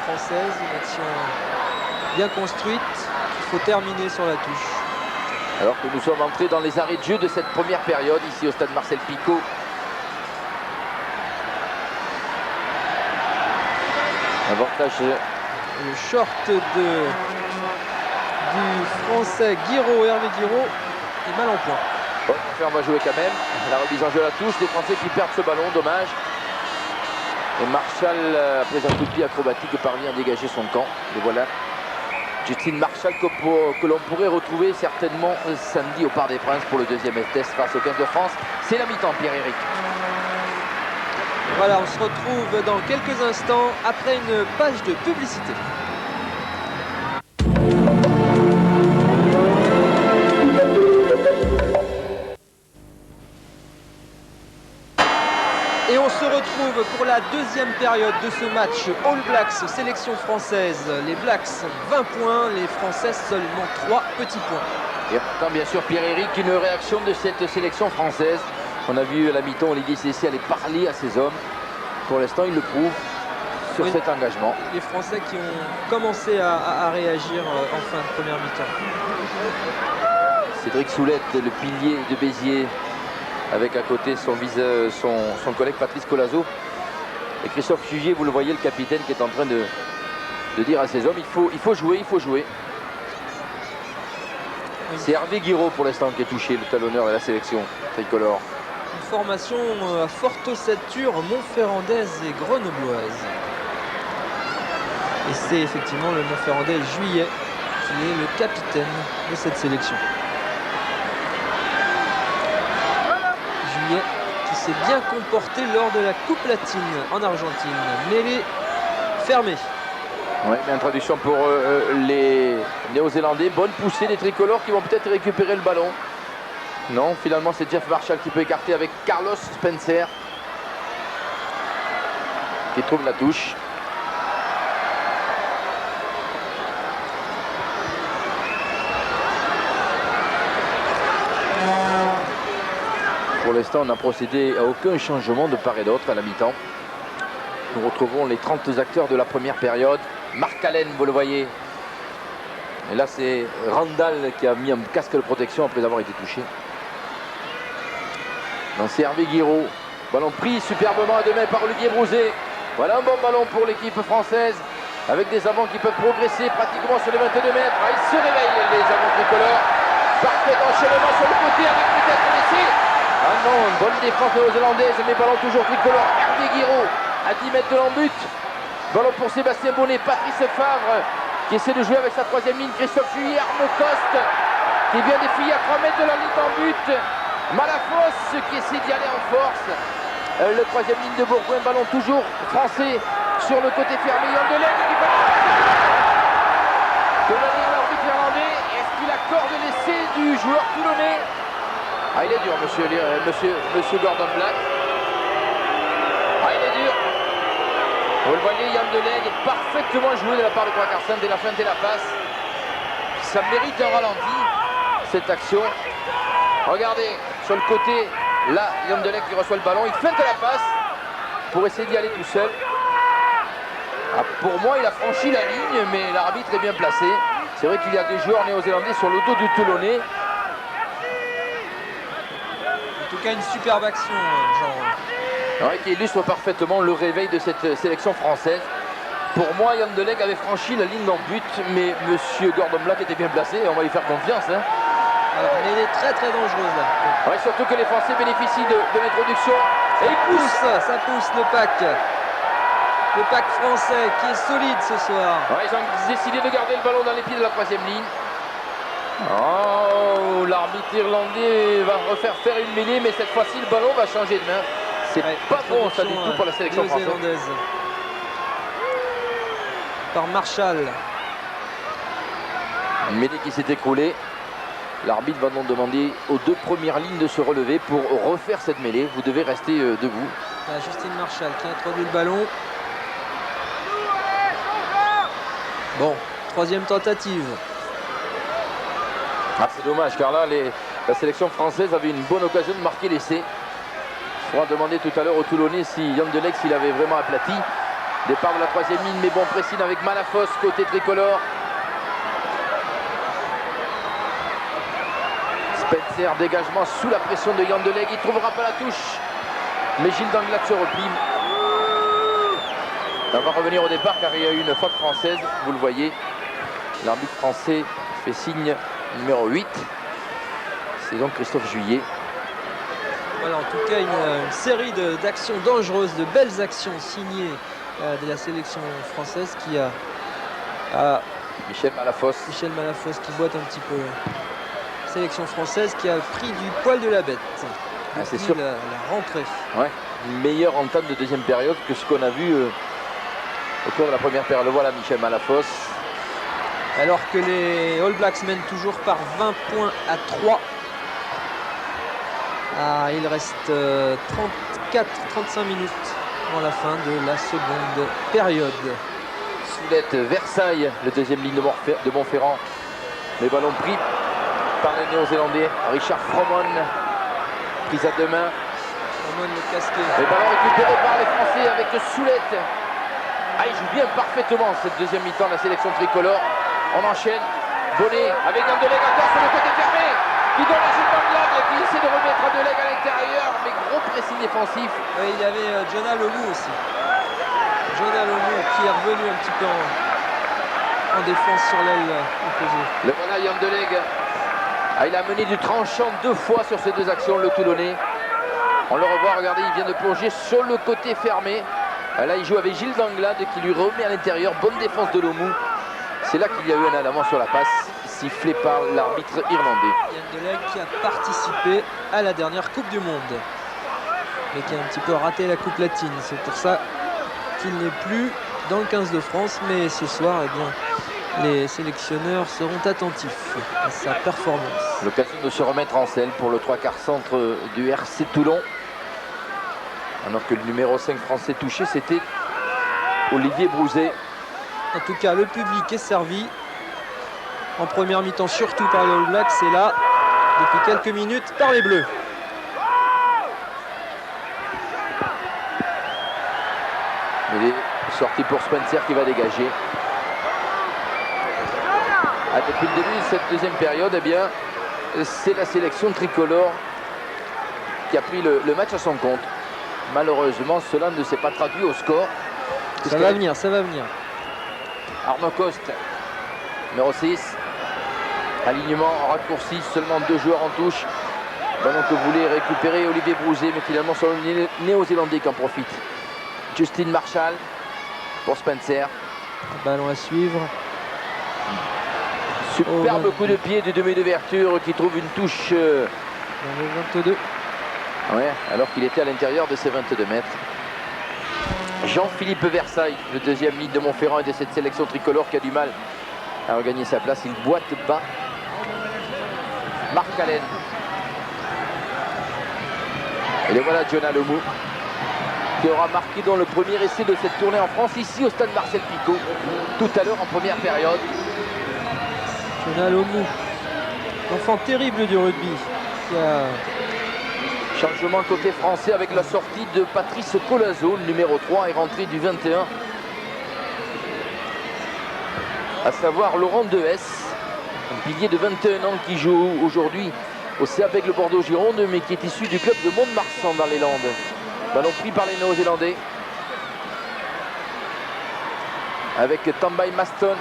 française, une action bien construite. Il faut terminer sur la touche. Alors que nous sommes entrés dans les arrêts de jeu de cette première période, ici au stade Marcel Picot. Avantage. Le short du français Hervé Guiraud est mal en point. Bon, on va jouer quand même. La remise en jeu à la touche. Les Français qui perdent ce ballon, dommage. Et Marshall, après un coup de pied acrobatique, parvient à dégager son camp. Et voilà. Justine Marshall que l'on pourrait retrouver certainement samedi au Parc des Princes pour le deuxième test face au 15 de France. C'est la mi-temps, Pierre-Éric. Voilà, on se retrouve dans quelques instants après une page de publicité. Et on se retrouve pour la deuxième période de ce match All Blacks sélection française. Les Blacks 20 points, les Français seulement 3 petits points. Et on attend bien sûr Pierre-Éric une réaction de cette sélection française. On a vu à la mi-temps Olivier Cessy aller parler à ses hommes. Pour l'instant, il le prouve sur cet engagement. Les Français qui ont commencé à réagir en fin de première mi-temps. Cédric Soulette, le pilier de Béziers, avec à côté son collègue Patrice Colazo. Et Christophe Juillet, vous le voyez, le capitaine qui est en train de dire à ses hommes, il faut jouer, il faut jouer. Oui. C'est Hervé Guiraud pour l'instant qui est touché, le talonneur de la sélection tricolore. Une formation à forte ossature montferrandaise et grenobloise. Et c'est effectivement le Montferrandais Juillet qui est le capitaine de cette sélection. Juillet qui s'est bien comporté lors de la Coupe latine en Argentine. Mêlée fermée. Oui, mais en traduction pour les Néo-Zélandais, bonne poussée des tricolores qui vont peut-être récupérer le ballon. Non, finalement c'est Jeff Marshall qui peut écarter avec Carlos Spencer qui trouve la touche. Pour l'instant, on n'a procédé à aucun changement de part et d'autre à la mi-temps. Nous retrouvons les 30 acteurs de la première période. Mark Allen, vous le voyez. Et là, c'est Randall qui a mis un casque de protection après avoir été touché. Non, c'est Hervé Guiraud. Ballon pris superbement à deux mains par Olivier Brouzet. Voilà un bon ballon pour l'équipe française. Avec des avants qui peuvent progresser pratiquement sur les 22 mètres. Ah, ils se réveillent, les avants tricolores. Parfait enchaînement sur le côté avec peut-être l'essai. Ah non, une bonne défense néo-zélandaise, mais ballon toujours tricolore. Hervé Guiraud à 10 mètres de l'embut. Ballon pour Sébastien Bonnet, Patrice Favre qui essaie de jouer avec sa troisième ligne. Christophe Juillet, Arnaud Coste qui vient défier à 3 mètres de la ligne d'en but. Malafosse qui essaie d'y aller en force. Le troisième ligne de Bourgoin, ballon toujours français sur le côté fermé. Yann Delègue qui va de l'arbitre irlandais. Est-ce qu'il accorde l'essai du joueur toulonnais? Ah, il est dur, monsieur Gordon Black. Ah, il est dur. Vous le voyez, Yann Delègue est parfaitement joué de la part de Quackerson dès la fin de la passe. Ça mérite un ralenti, cette action. Regardez, sur le côté, là, Yann Delègue qui reçoit le ballon, il feinte la passe pour essayer d'y aller tout seul. Ah, pour moi, il a franchi la ligne, mais l'arbitre est bien placé. C'est vrai qu'il y a des joueurs néo-zélandais sur le dos du Toulonnais. En tout cas, une superbe action, Jean. Ouais, qui illustre parfaitement le réveil de cette sélection française. Pour moi, Yann Delègue avait franchi la ligne d'en but, mais monsieur Gordon Black était bien placé et on va lui faire confiance. Hein. Alors, elle est très très dangereuse là. Ouais, surtout que les Français bénéficient de l'introduction. Et il pousse. Ça pousse le pack. Le pack français qui est solide ce soir. Ouais, ils ont décidé de garder le ballon dans les pieds de la troisième ligne. Oh, l'arbitre irlandais va refaire faire une mêlée, mais cette fois-ci le ballon va changer de main. C'est pas bon ça du tout pour la sélection française. Par Marshall. Une mêlée qui s'est écroulée. L'arbitre va donc demander aux deux premières lignes de se relever pour refaire cette mêlée. Vous devez rester debout. Justine Marshall qui introduit le ballon. Bon, troisième tentative. Ah, c'est dommage car là la sélection française avait une bonne occasion de marquer l'essai. Il faudra demander tout à l'heure au Toulonnais si Yann Delègue s'il avait vraiment aplati. Départ de la troisième ligne, mais bon, Pressine avec Malafosse côté tricolore. Spencer, dégagement sous la pression de Yann Delègue. Il ne trouvera pas la touche. Mais Gilles Danglade se replie. On va revenir au départ car il y a eu une faute française. Vous le voyez. L'arbitre français fait signe numéro 8. C'est donc Christophe Juillet. Voilà, en tout cas, une série d'actions dangereuses, de belles actions signées de la sélection française qui a Michel Malafosse. Michel Malafosse qui boite un petit peu. Sélection française qui a pris du poil de la bête. Ah, c'est sûr. La rentrée. Ouais, une meilleure entame de deuxième période que ce qu'on a vu au cours de la première période. Le voilà, Michel Malafosse. Alors que les All Blacks mènent toujours par 20 points à 3. Ah, il reste 34-35 minutes avant la fin de la seconde période. Soulette, Versailles, le deuxième ligne de Montferrand. Les ballons pris par les Néo-Zélandais. Richard Fromon, prise à deux mains. Fromon le casqué. Les ballons récupérés par les Français avec Soulette. Ah, il joue bien parfaitement cette deuxième mi-temps de la sélection tricolore. On enchaîne. Bonnet avec un Delègue encore sur le côté fermé. Qui donne la chute Danglade et qui essaie de remettre un Delègue à l'intérieur. Mais gros pressing défensif. Oui, il y avait Jonah Lomu aussi. Jonah Lomu qui est revenu un petit peu en défense sur l'aile opposée. Le voilà Yann Delègue. Ah, il a mené du tranchant deux fois sur ces deux actions, le Toulonnais. On le revoit, regardez, il vient de plonger sur le côté fermé. Ah, là, il joue avec Gilles Danglade qui lui remet à l'intérieur. Bonne défense de Lomu. C'est là qu'il y a eu un en avant sur la passe, sifflé par l'arbitre irlandais. Yann Delègue qui a participé à la dernière Coupe du Monde, mais qui a un petit peu raté la Coupe latine. C'est pour ça qu'il n'est plus dans le 15 de France, mais ce soir, eh bien, les sélectionneurs seront attentifs à sa performance. L'occasion de se remettre en selle pour le 3/4 centre du RC Toulon. Alors que le numéro 5 français touché, c'était Olivier Brouzet. En tout cas, le public est servi en première mi-temps, surtout par les All Blacks, et là, depuis quelques minutes, par les Bleus. Il est sorti pour Spencer qui va dégager. Depuis le début de cette deuxième période, eh bien, c'est la sélection tricolore qui a pris le match à son compte. Malheureusement, cela ne s'est pas traduit au score. Ça va venir, ça va venir. Arnaud Coste, numéro 6. Alignement en raccourci, seulement 2 joueurs en touche. Ballon que voulait récupérer Olivier Brouzet, mais finalement c'est le Néo-Zélandais qui en profite. Justin Marshall pour Spencer. Ballon à suivre. Superbe coup de pied du demi d'ouverture qui trouve une touche dans le 22. Ouais, alors qu'il était à l'intérieur de ses 22 mètres. Jean-Philippe Versailles, le deuxième ligne de Montferrand et de cette sélection tricolore qui a du mal à regagner sa place. Il boite bas. Marc Allen. Et le voilà Jonah Lomou qui aura marqué dans le premier essai de cette tournée en France, ici au stade Marcel Picot, tout à l'heure en première période. Jonah Lomou, l'enfant terrible du rugby, qui a... Changement côté français avec la sortie de Patrice Colazo, le numéro 3 est rentré du 21. À savoir Laurent Dehesse, un pilier de 21 ans qui joue aujourd'hui au CAP avec le Bordeaux-Gironde, mais qui est issu du club de Mont-de-Marsan dans les Landes. Ballon pris par les Néo-Zélandais. Avec Tambay Maston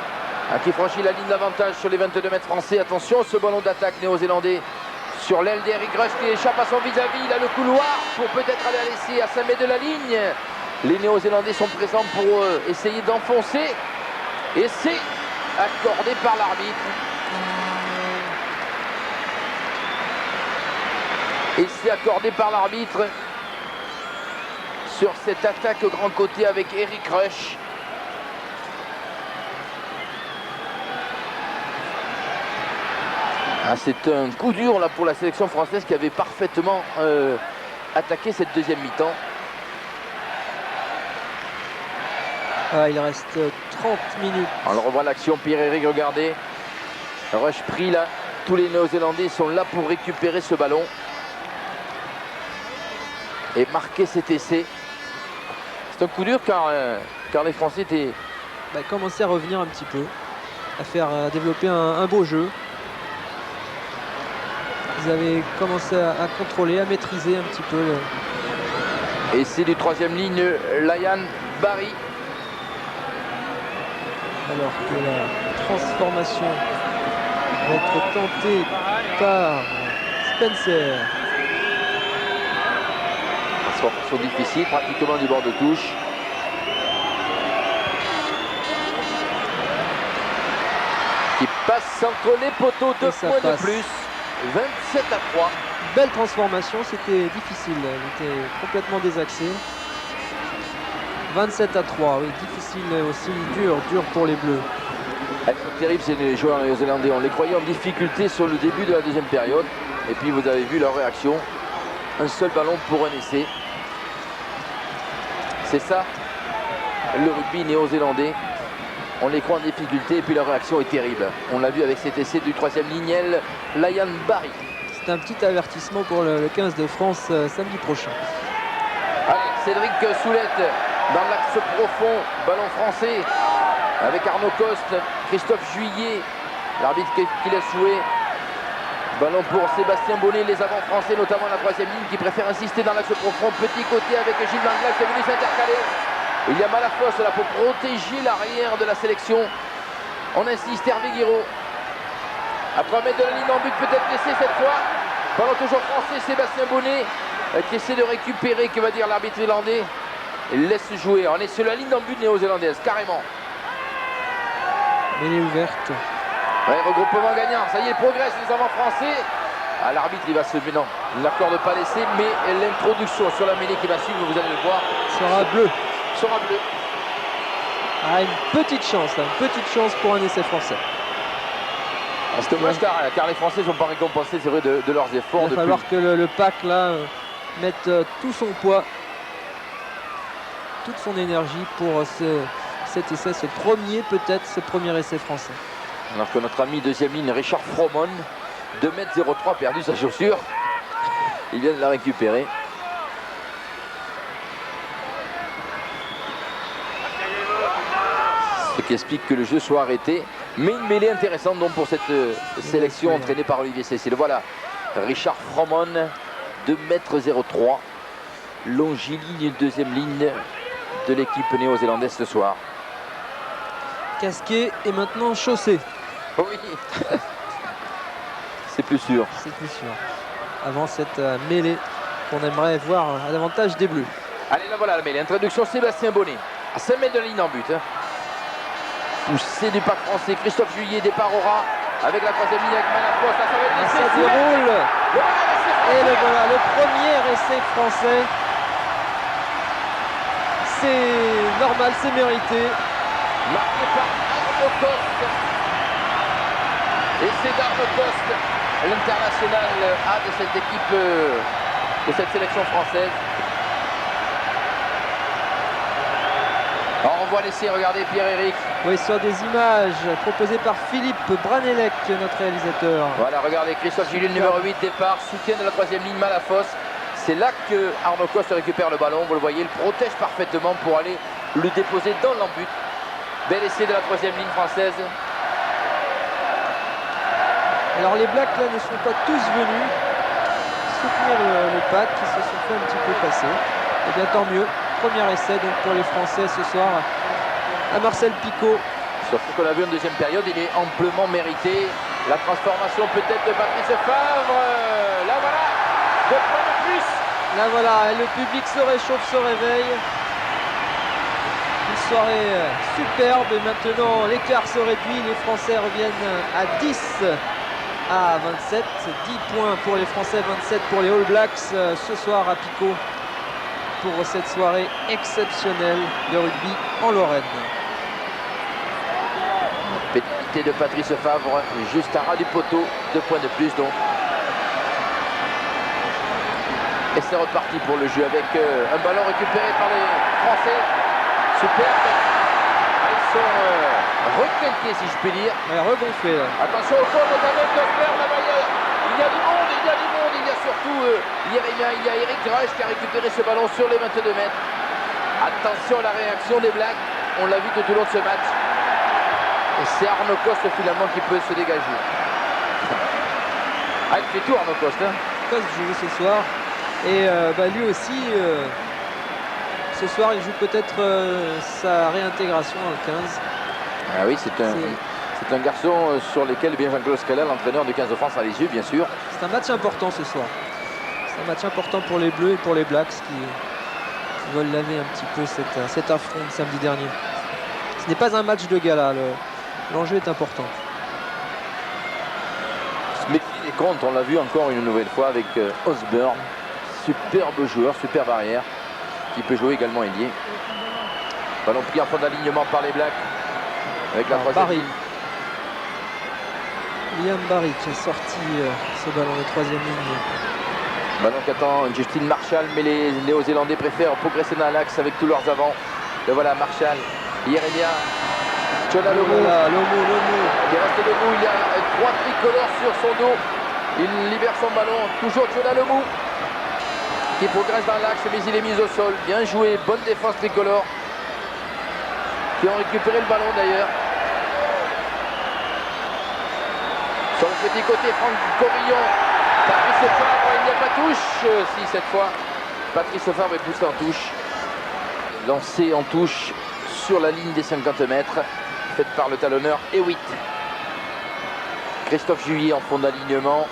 qui franchit la ligne d'avantage sur les 22 mètres français. Attention, ce ballon d'attaque néo-zélandais sur l'aile d'Eric Rush qui échappe à son vis-à-vis. Il a le couloir pour peut-être aller à l'essai à 5 mètres de la ligne. Les Néo-Zélandais sont présents pour essayer d'enfoncer. Et c'est accordé par l'arbitre. Et c'est accordé par l'arbitre sur cette attaque grand côté avec Eric Rush. Ah, c'est un coup dur là pour la sélection française qui avait parfaitement attaqué cette deuxième mi-temps. Ah, il reste 30 minutes. On le revoit l'action, Pierre-Éric, regardez. Rush pris là. Tous les Néo-Zélandais sont là pour récupérer ce ballon. Et marquer cet essai. C'est un coup dur car les Français étaient... commençaient à revenir un petit peu. À développer un beau jeu. Ils avaient commencé à contrôler, à maîtriser un petit peu le... Et c'est du troisième ligne, Layan Barry. Alors que la transformation va être tentée par Spencer. Transformation difficile, pratiquement du bord de touche. Qui passe entre les poteaux, 2 points de plus. 27 à 3. Belle transformation, c'était difficile, elle était complètement désaxée. 27 à 3, oui, difficile mais aussi dur pour les Bleus. C'est terrible ces joueurs néo-zélandais, on les croyait en difficulté sur le début de la deuxième période. Et puis vous avez vu leur réaction, un seul ballon pour un essai. C'est ça, le rugby néo-zélandais. On les croit en difficulté et puis leur réaction est terrible. On l'a vu avec cet essai du troisième lignel, Layan Barry. C'est un petit avertissement pour le 15 de France samedi prochain. Allez, Cédric Soulette dans l'axe profond, ballon français avec Arnaud Coste, Christophe Juillet, l'arbitre qui laisse jouer. Ballon pour Sébastien Bonnet, les avants français, notamment la troisième ligne qui préfère insister dans l'axe profond. Petit côté avec Gilles Manglas qui est venu s'intercaler. Il y a Malafosse là pour protéger l'arrière de la sélection. On insiste, Hervé Guiraud. À 3 mètres de la ligne en but, peut-être laissé cette fois. Ballon toujours français, Sébastien Bonnet qui essaie de récupérer, que va dire l'arbitre irlandais. Il laisse jouer. On est sur la ligne d'en but néo-zélandaise, carrément. Elle est ouverte. Ouais, regroupement gagnant. Ça y est, progresse les avants français. Ah, l'arbitre, il va se... Mais non, il n'accorde pas l'essai, mais l'introduction sur la mêlée qui va suivre, vous allez le voir. Sera bleu. Sera bleu. Ah, une petite chance pour un essai français. C'est dommage car les Français ne sont pas récompensés, c'est vrai, de leurs efforts. Il va falloir que le pack là mette tout son poids, toute son énergie pour cet essai, ce premier essai français. Alors que notre ami deuxième ligne, Richard Fromon, 2,03 m, perdu sa chaussure. Il vient de la récupérer. Ce qui explique que le jeu soit arrêté. Mais une mêlée intéressante donc pour cette sélection entraînée par Olivier Cécile. Voilà, Richard Fromon, 2,03 m, longiligne, deuxième ligne de l'équipe néo-zélandaise ce soir. Casqué et maintenant chaussé. Oui, c'est plus sûr. C'est plus sûr. Avant cette mêlée qu'on aimerait voir à l'avantage des Bleus. Allez, là voilà la mêlée. Introduction Sébastien Bonnet. À 5 mètres de la ligne en but. Poussé du pack français, Christophe Juillet, départ au ras avec la troisième ligne avec Manafos. Ça déroule. Et voilà, le premier essai français. C'est normal, c'est mérité. Marqué par Arnaud Coste. Et c'est d'Arnaud Coste, l'international A de cette équipe, de cette sélection française. Alors on voit l'essai, regardez Pierre-Éric. Oui, sur des images proposées par Philippe Branelec, notre réalisateur. Voilà, regardez Christophe Juillet, numéro 8, départ, soutien de la troisième ligne, Malafos. C'est là que Arnaud Coste récupère le ballon, vous le voyez, il protège parfaitement pour aller le déposer dans l'embut. Bel essai de la troisième ligne française. Alors les Blacks là ne sont pas tous venus soutenir le pack, qui se sont fait un petit peu passer. Et bien tant mieux. Premier essai donc pour les Français ce soir à Marcel Picot. Surtout qu'on a vu en deuxième période, il est amplement mérité. La transformation peut-être de Patrice Favre. Là voilà, 2 points de plus. Là voilà, le public se réchauffe, se réveille. Une soirée superbe et maintenant l'écart se réduit. Les Français reviennent à 10 à 27. 10 points pour les Français, 27 pour les All Blacks ce soir à Picot pour cette soirée exceptionnelle de rugby en Lorraine. Pénalité de Patrice Favre, juste à ras du poteau, 2 points de plus donc. Et c'est reparti pour le jeu avec un ballon récupéré par les Français. Superbe. Ils sont requinqués si je puis dire. Regonflés là. Attention au fond, notamment Kostler, là-bas, il y a du monde, il y a surtout il y a Eric Rush qui a récupéré ce ballon sur les 22 mètres. Attention à la réaction des Blacks, on l'a vu tout au long de ce match. Et c'est Arnaud Coste finalement qui peut se dégager. Ah, il fait tout Arnaud Coste. Hein. Coste joue ce soir. Et lui aussi, ce soir, il joue peut-être sa réintégration dans le 15. Ah oui, c'est un garçon sur lequel Jean-Claude Scala, l'entraîneur du 15 de France, a les yeux, bien sûr. C'est un match important ce soir. C'est un match important pour les Bleus et pour les Blacks qui veulent laver un petit peu cet affront de samedi dernier. Ce n'est pas un match de gala, l'enjeu est important. Smith est contre, on l'a vu encore une nouvelle fois avec Osborne. Superbe joueur, superbe arrière, qui peut jouer également ailier. Ballon pris en fond d'alignement par les Blacks. Avec la troisième. Barry. Liam Barry qui a sorti ce ballon de troisième ligne. Ballon qu'attend Justin Marshall, mais les Néo-Zélandais préfèrent progresser dans l'axe avec tous leurs avants. Le voilà Marshall, Yeremia, Chola Lomu. Qui reste debout, il y a 3 tricolores sur son dos. Il libère son ballon, toujours Chola Lomu qui progresse dans l'axe, mais il est mis au sol. Bien joué, bonne défense tricolore. Qui ont récupéré le ballon d'ailleurs. Sur le petit côté, Franck Corillon. Patrice Favre, il n'y a pas touche. Si, cette fois, Patrice Favre est poussé en touche. Lancé en touche sur la ligne des 50 mètres. Faite par le talonneur Hewitt. Christophe Juillet en fond d'alignement.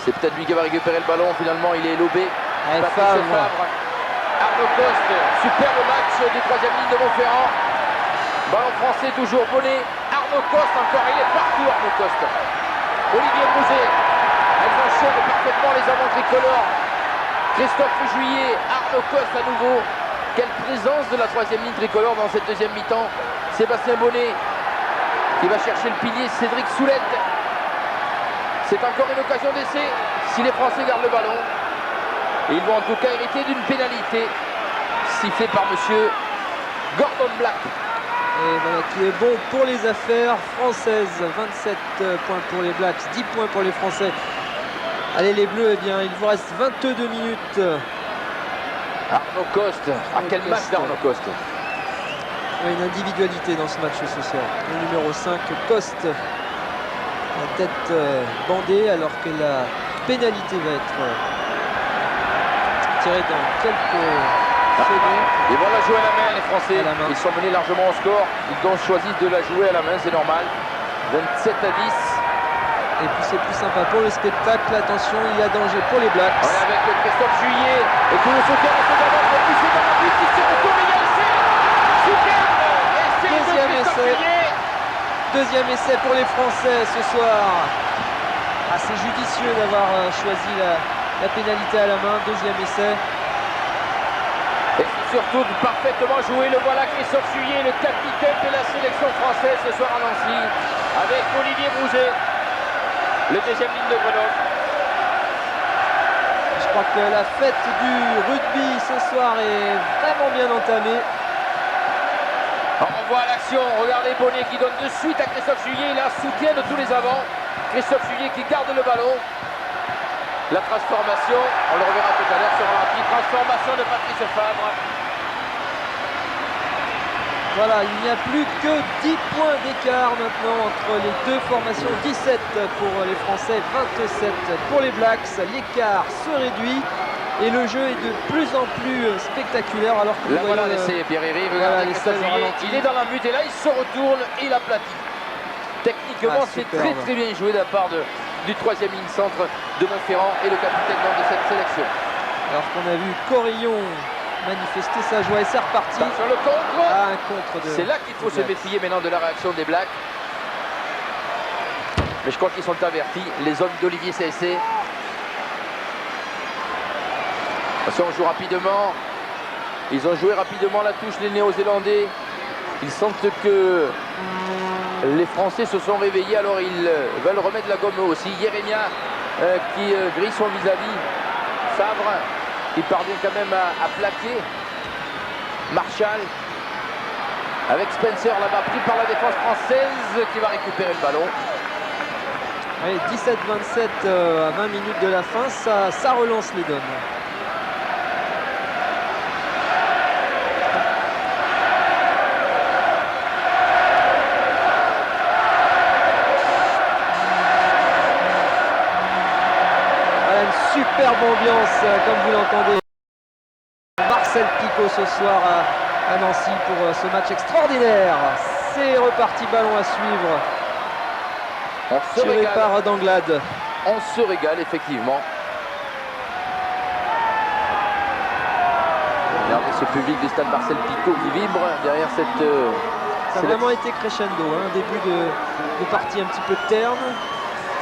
C'est peut-être lui qui va récupérer le ballon. Finalement, il est lobé. Patrice Favre. Arnaud Coste, superbe match du troisième ligne de Montferrand. Ballon français toujours Bonnet. Arnaud Coste encore, il est partout Arnaud Coste. Olivier Brouzet. Elles enchaînent parfaitement les avants tricolores. Christophe Juillet, Arnaud Coste à nouveau. Quelle présence de la troisième ligne tricolore dans cette deuxième mi-temps. Sébastien Bonnet qui va chercher le pilier, Cédric Soulette. C'est encore une occasion d'essai si les Français gardent le ballon. Et ils vont en tout cas hériter d'une pénalité sifflée par monsieur Gordon Black. Et voilà, qui est bon pour les affaires françaises. 27 points pour les Blacks, 10 points pour les Français. Allez les Bleus, eh bien il vous reste 22 minutes. Arnaud Coste, quel match d'Arnaud Coste. Il y a une individualité dans ce match ce soir. Le numéro 5, Coste, la tête bandée alors que la pénalité va être tirée dans quelques secondes. Ils vont la jouer à la main les Français. Ils sont menés largement au score. Ils ont choisi de la jouer à la main, c'est normal. 27 à 10. Et puis c'est plus sympa pour le spectacle. Attention, il y a danger pour les Blacks. Ouais, avec Christophe Juillet et tout le soutien de ce gamin pour pousser dans la but qui se retourne. Il y a essai. Superbe essai de Christophe Juillet. Deuxième essai pour les Français ce soir. Assez judicieux d'avoir choisi la pénalité à la main. Deuxième essai. Et surtout parfaitement joué. Le voilà Christophe Juillet, le capitaine de la sélection française ce soir à Nancy, avec Olivier Brouget. Le deuxième ligne de Grenoble. Je crois que la fête du rugby ce soir est vraiment bien entamée. On voit l'action, regardez Bonnet qui donne de suite à Christophe Juillet, il a un soutien de tous les avants. Christophe Juillet qui garde le ballon. La transformation, on le reverra tout à l'heure sur un rapide, transformation de Patrice Fabre. Voilà, il n'y a plus que 10 points d'écart maintenant entre les deux formations. 17 pour les Français, 27 pour les Blacks. L'écart se réduit et le jeu est de plus en plus spectaculaire. Alors que là voilà l'essai, Pierre-Éric, regardez Christophe Juillet, il est dans la butte et là il se retourne et il aplatit. Techniquement c'est très bien joué de la part du troisième ligne centre de Montferrand et le capitaine de cette sélection. Alors qu'on a vu Corillon manifester sa joie et c'est reparti. Sur le contre. Un contre de. C'est là qu'il faut se méfier maintenant de la réaction des Blacks. Mais je crois qu'ils sont avertis, les hommes d'Olivier CSC. Attention, on joue rapidement. Ils ont joué rapidement la touche, les Néo-Zélandais. Ils sentent que les Français se sont réveillés, alors ils veulent remettre la gomme aussi. Jérémia qui grille son vis-à-vis. Fabre qui parvient quand même à plaquer. Marshall avec Spencer là-bas, pris par la défense française qui va récupérer le ballon. Allez, 17-27 à 20 minutes de la fin, ça relance les donnes. Superbe ambiance, comme vous l'entendez. Marcel Picaud ce soir à Nancy pour ce match extraordinaire. C'est reparti, ballon à suivre. On se tiré régale. Par Danglade. On se régale effectivement. Regardez ce public du stade Marcel Picaud qui vibre derrière cette... Ça a vraiment été crescendo, un début de partie un petit peu terne.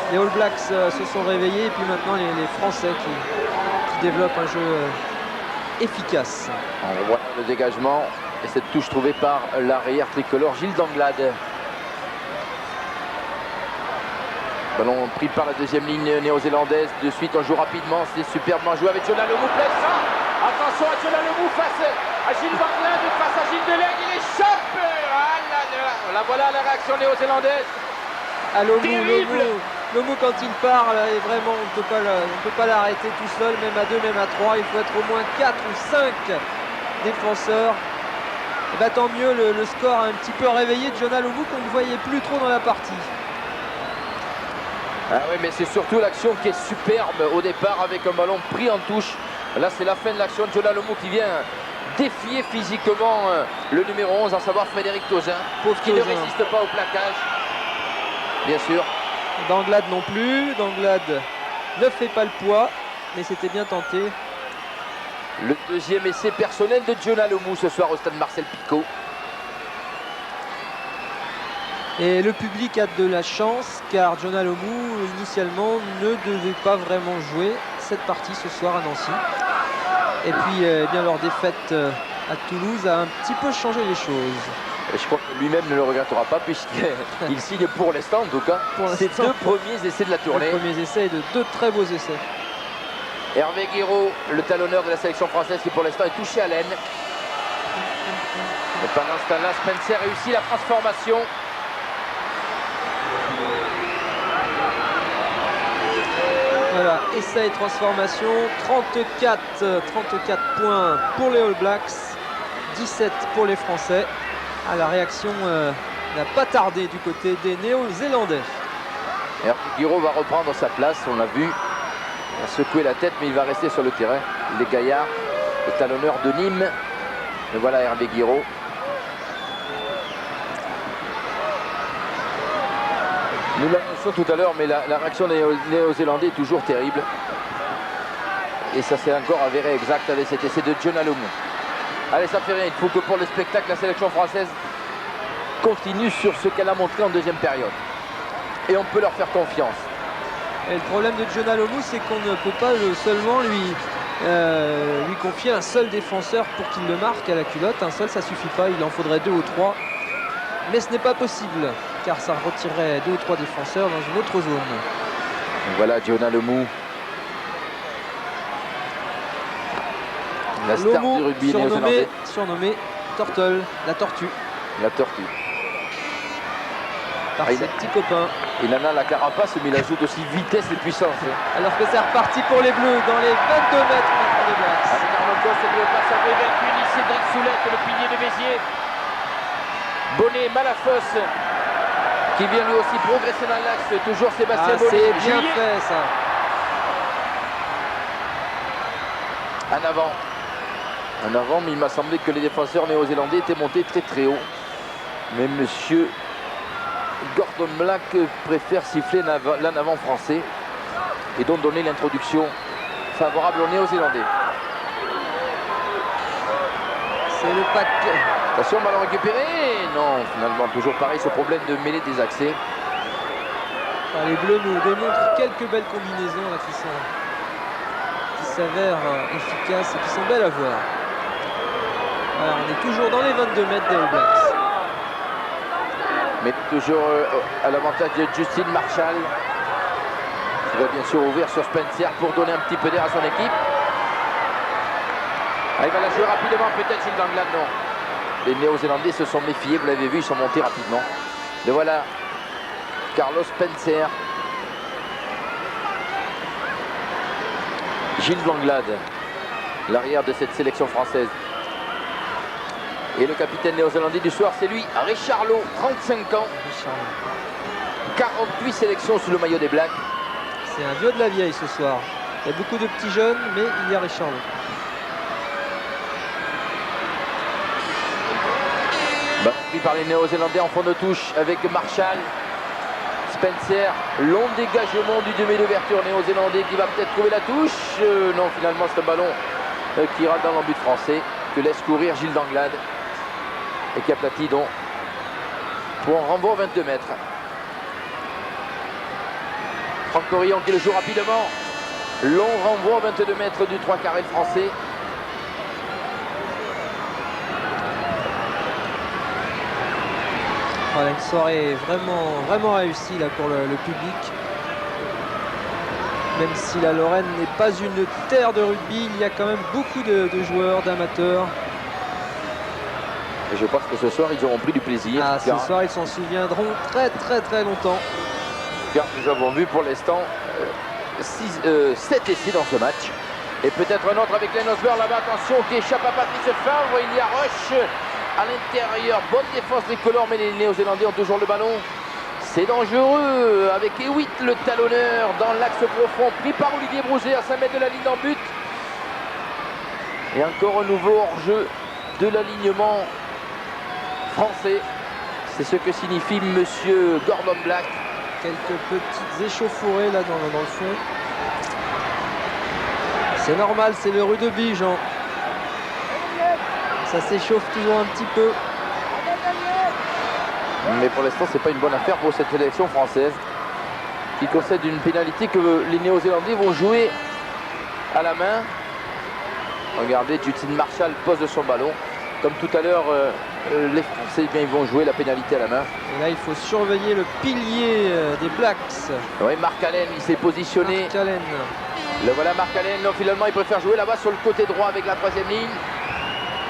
Les All Blacks se sont réveillés et puis maintenant les Français qui développent un jeu efficace. On voit le dégagement et cette touche trouvée par l'arrière tricolore Gilles Danglade. Ballon pris par la deuxième ligne néo-zélandaise. De suite on joue rapidement, c'est superbement joué avec Jonah Lemou. Attention à Jonah Lemou face à Gilles Danglade, face à Gilles Delaine, il échappe. Ah là, voilà la réaction néo-zélandaise. À Lomou quand il parle, et vraiment on ne peut pas l'arrêter tout seul, même à 2, même à 3, il faut être au moins 4 ou 5 défenseurs. Et bah, tant mieux, le score a un petit peu réveillé Jonah Lomou qu'on ne voyait plus trop dans la partie. Ah oui, mais c'est surtout l'action qui est superbe au départ avec un ballon pris en touche. Là c'est la fin de l'action, Jonah Lomou qui vient défier physiquement le numéro 11, à savoir Frédéric Tauzin, qui ne résiste pas au plaquage. Bien sûr. Danglade non plus. Danglade ne fait pas le poids, mais c'était bien tenté. Le deuxième essai personnel de Jonah Lemou ce soir au stade Marcel Picaud. Et le public a de la chance car Jonah Lemou initialement ne devait pas vraiment jouer cette partie ce soir à Nancy. Et puis bien leur défaite à Toulouse a un petit peu changé les choses. Et je crois que lui-même ne le regrettera pas puisqu'il signe pour l'instant, en tout cas, ses 2 premiers essais de la tournée. Les premiers essais et de 2 très beaux essais. Hervé Guiraud, le talonneur de la sélection française qui pour l'instant est touché à l'aine. Et pendant ce temps-là, Spencer réussit la transformation. Voilà, essai et transformation, 34 points pour les All Blacks, 17 pour les Français. Ah, la réaction n'a pas tardé du côté des Néo-Zélandais. Hervé Guiraud va reprendre sa place, on l'a vu. Il a secoué la tête, mais il va rester sur le terrain. Les Gaillards, le talonneur de Nîmes. Et voilà Hervé Guiraud. Nous l'annonçons tout à l'heure, mais la réaction des Néo-Zélandais est toujours terrible. Et ça s'est encore avéré exact avec cet essai de John Alomou. Allez, ça fait rien. Il faut que pour le spectacle, la sélection française continue sur ce qu'elle a montré en deuxième période. Et on peut leur faire confiance. Et le problème de John Alomou, c'est qu'on ne peut pas seulement lui confier un seul défenseur pour qu'il le marque à la culotte. Un seul, ça suffit pas. Il en faudrait 2 ou 3. Mais ce n'est pas possible, car ça retirerait 2 ou 3 défenseurs dans une autre zone. Donc voilà John Alomou. La star du rugby néo-zélandais. Surnommé Turtle, la tortue. La tortue. Par ses petits copains. Et Nana la carapace, mais il ajoute aussi vitesse et puissance. Alors que c'est reparti pour les Bleus dans les 22 mètres maintenant des Blacks. Avec Arnaud c'est le passe à Brével, Cédric Soulette, le pilier de Béziers. Bonnet, Malafos, qui vient lui aussi progresser dans l'axe. Toujours Sébastien Bonnet. C'est bien fait ça. En avant. En avant, mais il m'a semblé que les défenseurs néo-zélandais étaient montés très très haut. Mais monsieur Gordon Black préfère siffler l'en avant français et donc donner l'introduction favorable aux Néo-Zélandais. C'est le paquet. Attention, ballon récupéré. Non, finalement, toujours pareil, ce problème de mêlée des accès. Les Bleus nous démontrent quelques belles combinaisons là, qui s'avèrent efficaces et qui sont belles à voir. Voilà, on est toujours dans les 22 mètres des All Blacks. Mais toujours à l'avantage de Justin Marshall, qui va bien sûr ouvrir sur Spencer pour donner un petit peu d'air à son équipe. Ah, il va la jouer rapidement, peut-être Gilles Danglade, non. Les Néo-Zélandais se sont méfiés, vous l'avez vu, ils sont montés rapidement. Et voilà Carlos Spencer. Gilles Danglade, l'arrière de cette sélection française. Et le capitaine néo-zélandais du soir, c'est lui, Richard Lowe, 35 ans. 48 sélections sous le maillot des Blacks. C'est un vieux de la vieille ce soir. Il y a beaucoup de petits jeunes, mais il y a Richard Lowe. Pris par les Néo-Zélandais en fond de touche avec Marshall. Spencer, long dégagement du demi d'ouverture néo-zélandais qui va peut-être trouver la touche. Non, finalement, c'est un ballon qui ira dans l'embut français, que laisse courir Gilles Danglade et qui aplatit donc pour un renvoi 22 mètres. Franck Corillon qui le joue rapidement. Long renvoi 22 mètres du 3 carré français. Voilà, une soirée vraiment réussie là, pour le public. Même si la Lorraine n'est pas une terre de rugby, il y a quand même beaucoup de joueurs, d'amateurs. Et je pense que ce soir, ils auront pris du plaisir. Ah, ce soir, ils s'en souviendront très longtemps. Car nous avons vu pour l'instant 7 essais dans ce match. Et peut-être un autre avec Len Osborne là-bas. Attention, qui échappe à Patrice Favre. Il y a Rush à l'intérieur. Bonne défense tricolore, mais les Néo-Zélandais ont toujours le ballon. C'est dangereux avec Hewitt, le talonneur, dans l'axe profond, pris par Olivier Brouzet à 5 mètres de la ligne en but. Et encore un nouveau hors-jeu de l'alignement français. C'est ce que signifie monsieur Gordon Black. Quelques petites échauffourées là dans le fond. C'est normal, c'est le rugby, Jean. Ça s'échauffe toujours un petit peu. Mais pour l'instant, c'est pas une bonne affaire pour cette sélection française qui concède une pénalité que les Néo-Zélandais vont jouer à la main. Regardez, Justin Marshall pose son ballon. comme tout à l'heure, les Français, eh bien, ils vont jouer la pénalité à la main. Et là, il faut surveiller le pilier des Blacks. Oui, Mark Allen, il s'est positionné. Mark Allen. Le voilà Mark Allen. Non, finalement, il préfère jouer là-bas sur le côté droit avec la troisième ligne.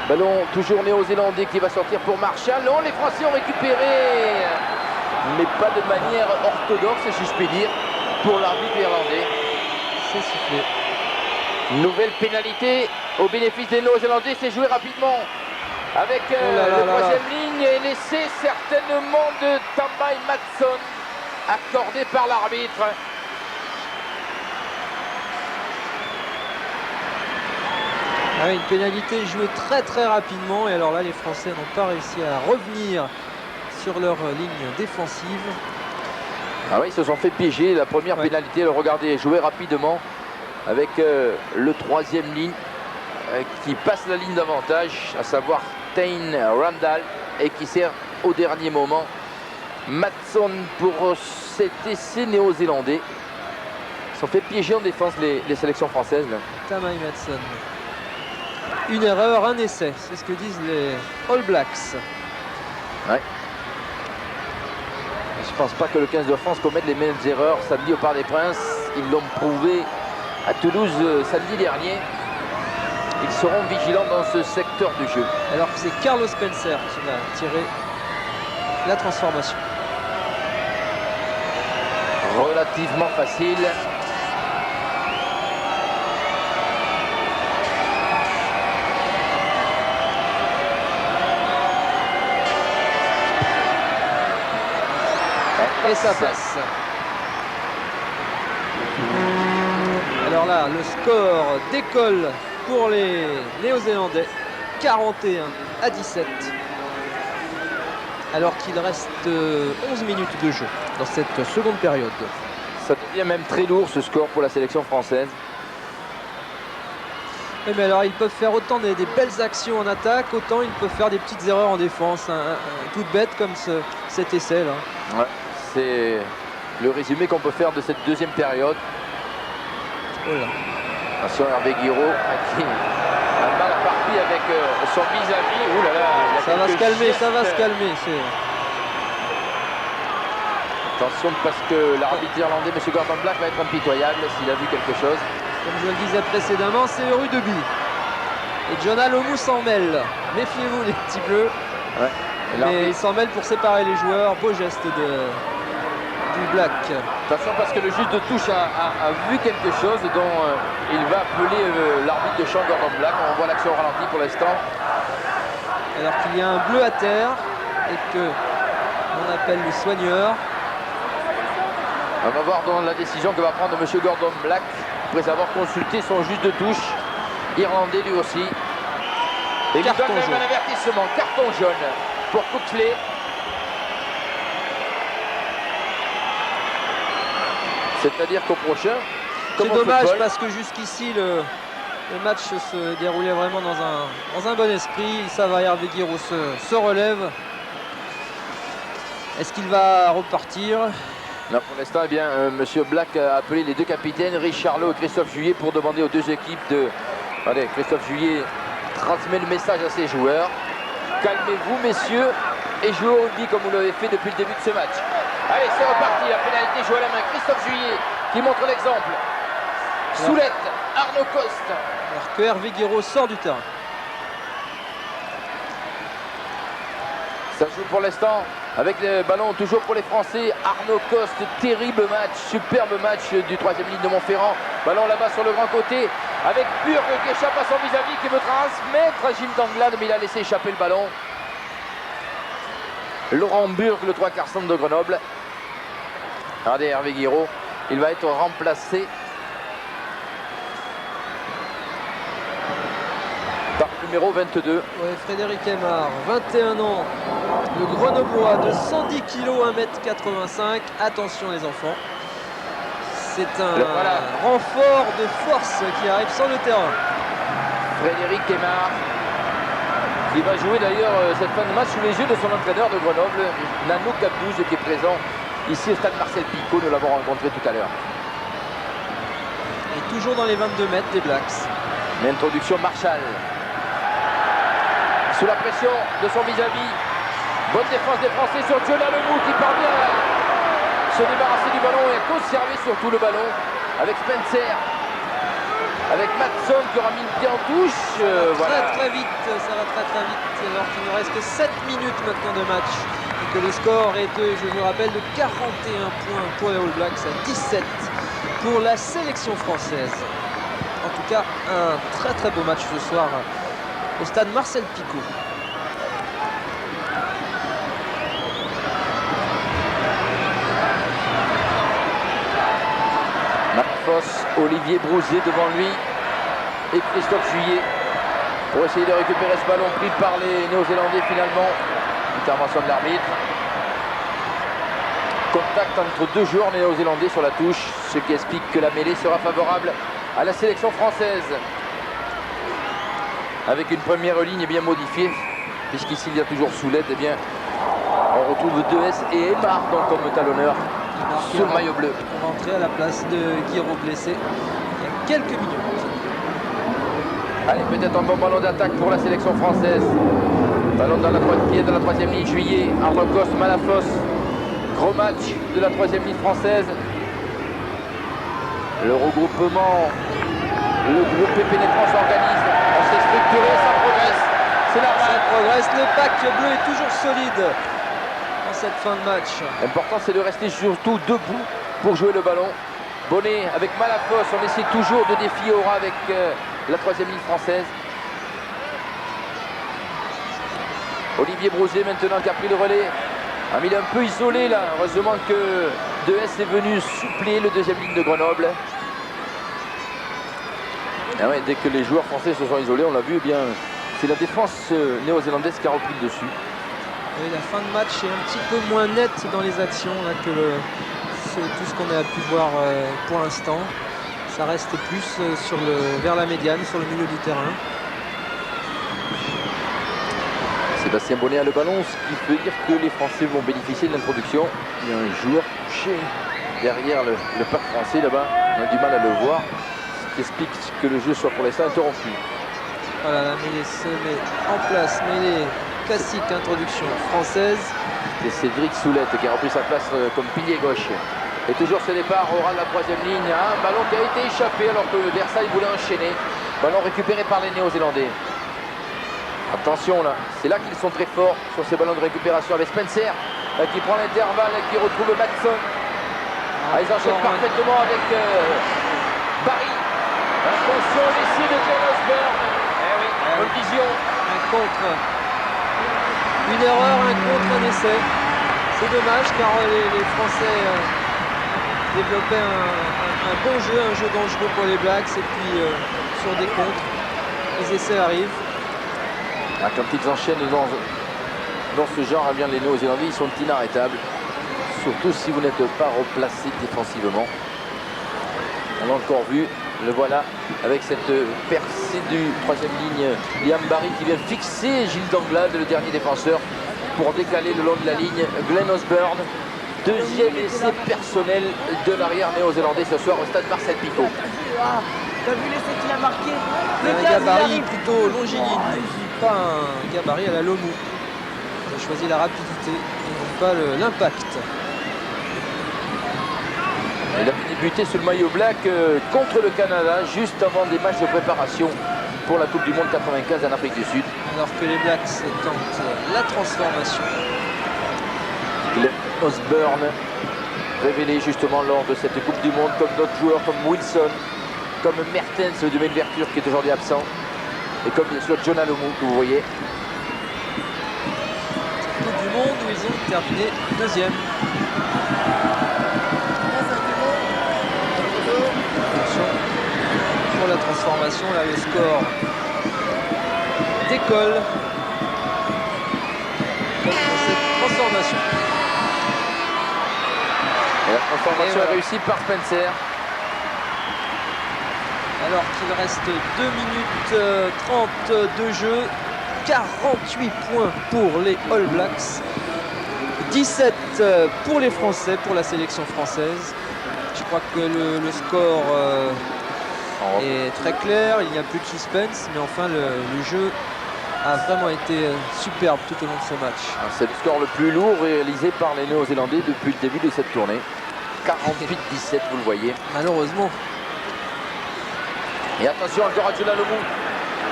Ballon toujours néo-zélandais qui va sortir pour Marshall. Non, les Français ont récupéré, mais pas de manière orthodoxe, si je puis dire, pour l'arbitre irlandais. C'est sifflé. Nouvelle pénalité au bénéfice des Néo-Zélandais. C'est joué rapidement avec la troisième ligne et l'essai certainement de Tambai Matson accordé par l'arbitre. Ah, une pénalité jouée très rapidement, et alors là les Français n'ont pas réussi à revenir sur leur ligne défensive. Ah oui, ils se sont fait piéger. La première pénalité, le regardez, joué rapidement avec le troisième ligne qui passe la ligne d'avantage, à savoir Tain Randall, et qui sert au dernier moment Matson pour cet essai néo-zélandais. Ils sont fait piéger en défense les sélections françaises. Tamai Matson. Une erreur, un essai, c'est ce que disent les All Blacks. Ouais. Je pense pas que le 15 de France commette les mêmes erreurs samedi au Parc des Princes. Ils l'ont prouvé à Toulouse samedi dernier. Ils seront vigilants dans ce secteur du jeu. Alors que c'est Carlos Spencer qui va tirer la transformation. Relativement facile. Et ça passe. Alors là, le score décolle pour les Néo-Zélandais. 41-17. Alors qu'il reste 11 minutes de jeu dans cette seconde période. Ça devient même très lourd ce score pour la sélection française. Oui, mais alors ils peuvent faire autant des belles actions en attaque, autant ils peuvent faire des petites erreurs en défense. Toutes bêtes comme cet essai là. Ouais. C'est le résumé qu'on peut faire de cette deuxième période. Oh là. Attention Hervé Guiraud qui a mal à partie avec son vis-à-vis. Ouh là là, ça va se calmer, ça va se calmer. Attention parce que l'arbitre irlandais, M. Gordon Black, va être impitoyable s'il a vu quelque chose. Comme je le disais précédemment, c'est rue de but. Et John Alomou s'en mêle. Méfiez-vous les petits bleus. Ouais. Mais il s'en mêle pour séparer les joueurs. Beau geste du Black. Attention parce que le juge de touche a vu quelque chose dont il va appeler l'arbitre de champ Gordon Black. On voit l'action au ralenti pour l'instant. Alors qu'il y a un bleu à terre et que on appelle le soigneur. On va voir dans la décision que va prendre M. Gordon Black après avoir consulté son juge de touche irlandais lui aussi. Et il donne même un avertissement, carton jaune pour coup de clé. C'est-à-dire qu'au prochain, c'est dommage parce que jusqu'ici le match se déroulait vraiment dans un bon esprit. Ça va, Hervé Guiraud se relève. Est-ce qu'il va repartir? Non, pour l'instant, eh bien, M. Black a appelé les deux capitaines, Richard Lowe et Christophe Juillet, pour demander aux deux équipes de... Allez, Christophe Juillet transmet le message à ses joueurs. Calmez-vous, messieurs, et jouez au rugby comme vous l'avez fait depuis le début de ce match. Allez, c'est reparti, la pénalité jouée à la main. Christophe Juillet qui montre l'exemple. Soulette, Arnaud Coste. Alors que Hervé Guiraud sort du terrain. Ça joue pour l'instant avec le ballon toujours pour les Français. Arnaud Coste, terrible match, superbe match du troisième ligne de Montferrand. Ballon là-bas sur le grand côté avec Burg qui échappe à son vis-à-vis, qui veut transmettre à Gilles Danglade, mais il a laissé échapper le ballon. Laurent Burg, le 3/4 centre de Grenoble. Regardez Hervé Guiraud, il va être remplacé par le numéro 22. Ouais, Frédéric Aymar, 21 ans, le Grenoblois de 110 kg, 1m85. Attention les enfants, c'est un renfort de force qui arrive sur le terrain. Frédéric Aymar, qui va jouer d'ailleurs cette fin de match sous les yeux de son entraîneur de Grenoble, Nano Capdouze, qui est présent ici au stade Marcel Picot. Nous l'avons rencontré tout à l'heure. Et toujours dans les 22 mètres des Blacks. L'introduction Marshall. sous la pression de son vis-à-vis. Bonne défense des Français sur Jonah Lemou qui parvient à se débarrasser du ballon et à conserver surtout le ballon avec Spencer. Avec Matson qui aura mis le pied en touche. Voilà. Très vite, ça va très vite. Alors qu'il ne reste que 7 minutes maintenant de match. Et que le score est de, je vous rappelle, de 41 points pour les All Blacks à 17 pour la sélection française. En tout cas, un très beau match ce soir au stade Marcel Picot. Olivier Brouzé devant lui et Christophe Juillet pour essayer de récupérer ce ballon pris par les Néo-Zélandais finalement. Intervention de l'arbitre. Contact entre deux joueurs néo-zélandais sur la touche, ce qui explique que la mêlée sera favorable à la sélection française. Avec une première ligne bien modifiée, puisqu'ici il y a toujours Soulette, et bien on retrouve 2S et Aymar donc comme talonneur sur le maillot bleu. Pour rentrer à la place de Guiraud blessé il y a quelques minutes. Allez, peut-être un bon ballon d'attaque pour la sélection française. Ballon dans la troisième ligne, Juillet, Arlocos, Malafos. Gros match de la troisième ligne française. Le regroupement, le groupe pénétrant s'organise. On s'est structuré, ça progresse. C'est normal. Ça progresse, le pack bleu est toujours solide dans cette fin de match. L'important c'est de rester surtout debout pour jouer le ballon. Bonnet avec Malafos, on essaie toujours de défier Aura avec la troisième ligne française. Olivier Brouzé maintenant qui a pris le relais. Il est un peu isolé là. Heureusement que 2S est venu suppléer le deuxième ligne de Grenoble. Ah ouais, dès que les joueurs français se sont isolés, on l'a vu, eh bien c'est la défense néo-zélandaise qui a repris le dessus. Et la fin de match est un petit peu moins nette dans les actions là, que tout ce qu'on a pu voir pour l'instant. Ça reste plus vers la médiane, sur le milieu du terrain. Sébastien Bonnet a le ballon, ce qui veut dire que les Français vont bénéficier de l'introduction. Il y a un joueur touché derrière le pack français là-bas. On a du mal à le voir, ce qui explique que le jeu soit pour l'instant interrompu. Voilà, la mêlée se met en place. Mêlée classique, introduction française. C'est Cédric Soulette qui a repris sa place comme pilier gauche. Et toujours ce départ au ras de la troisième ligne. Un ballon qui a été échappé alors que Versailles voulait enchaîner. Ballon récupéré par les Néo-Zélandais. Attention là, c'est là qu'ils sont très forts sur ces ballons de récupération avec Spencer qui prend l'intervalle et qui retrouve Matson. Ils enchaînent parfaitement avec Barry. Attention, l'essai de Glenn Osborne. Bonne vision. Un contre. Une erreur, un contre, un essai. C'est dommage car les Français développaient un bon jeu, un jeu dangereux pour les Blacks et puis sur des contres, les essais arrivent. Quand ils enchaînent dans ce genre, eh bien, les Néo-Zélandais ils sont inarrêtables. Surtout si vous n'êtes pas replacé défensivement. On l'a encore vu, le voilà avec cette percée du troisième ligne. Liam Barry qui vient fixer Gilles Danglade, le dernier défenseur, pour décaler le long de la ligne Glenn Osborne. Deuxième essai personnel de l'arrière néo-zélandais ce soir au stade Marcel Picot. T'as vu l'essai qu'il a marqué? Un gabarit plutôt longiligne, pas un gabarit à la Lomou. Il a choisi la rapidité et non pas l'impact. Il a débuté sous le maillot black contre le Canada juste avant des matchs de préparation pour la Coupe du Monde 95 en Afrique du Sud. Alors que les Blacks tentent la transformation. Glenn Osborne, révélé justement lors de cette Coupe du Monde comme d'autres joueurs comme Wilson, comme Mertens, le demi-ouverture qui est aujourd'hui absent, et comme bien sûr Jonah Lemou que vous voyez. Coupe du Monde où ils ont terminé deuxième. Attention pour la transformation, là le score décolle comme pour cette transformation. Et la transformation est réussie par Spencer. Alors qu'il reste 2 minutes 30 de jeu, 48 points pour les All Blacks, 17 pour les Français, pour la sélection française. Je crois que le score est très clair, il n'y a plus de suspense, mais enfin le jeu a vraiment été superbe tout au long de ce match. C'est le score le plus lourd réalisé par les Néo-Zélandais depuis le début de cette tournée. 48-17, vous le voyez. Malheureusement. Et attention, Aldoradjoula Lomou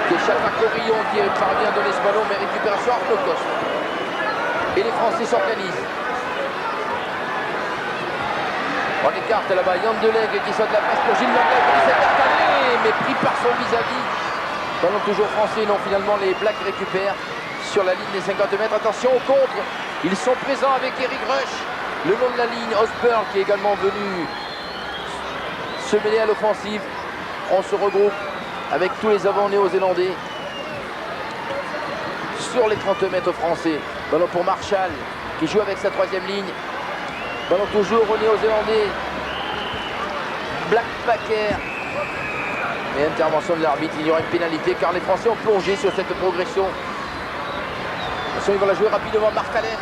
qui échappe à Corillon, qui parvient à donner ce ballon, mais récupération Arnaud Coste. Et les Français s'organisent. On écarte là-bas Yann Deleg qui saute la place pour Gilles Langlais qui essaie d'installer, mais pris par son vis-à-vis. Ballon toujours français, non, finalement les Blacks récupèrent sur la ligne des 50 mètres. Attention au contre, ils sont présents avec Eric Rush le long de la ligne. Osborne qui est également venu se mêler à l'offensive. On se regroupe avec tous les avants néo-zélandais sur les 30 mètres français. Ballon pour Marshall qui joue avec sa troisième ligne. Ballon toujours aux Néo-Zélandais. Black Packer. Et intervention de l'arbitre, il y aura une pénalité car les Français ont plongé sur cette progression. Attention, ils vont la jouer rapidement. Marc Allen.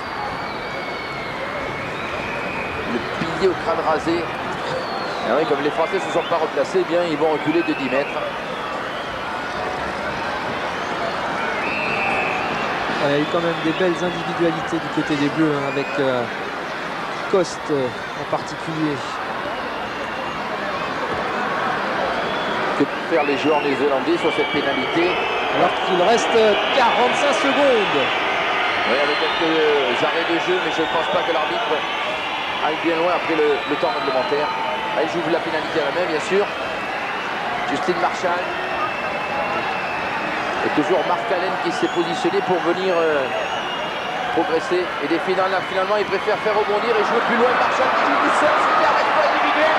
Le pilier au crâne rasé. Et oui, comme les Français ne se sont pas replacés, eh bien, ils vont reculer de 10 mètres. Il y a eu quand même des belles individualités du côté des Bleus, hein, avec Coste en particulier. Que peuvent faire les joueurs néo-zélandais sur cette pénalité? Alors qu'il reste 45 secondes. Oui, avec quelques arrêts de jeu, mais je ne pense pas que l'arbitre aille bien loin après le temps réglementaire. Elle joue la pénalité à la main, bien sûr. Justine Marshall. Et toujours Marc Allen qui s'est positionné pour venir progresser. Et des finales, finalement, il préfère faire rebondir et jouer plus loin. Marshall qui joue tout seul, c'était un réseau individuel.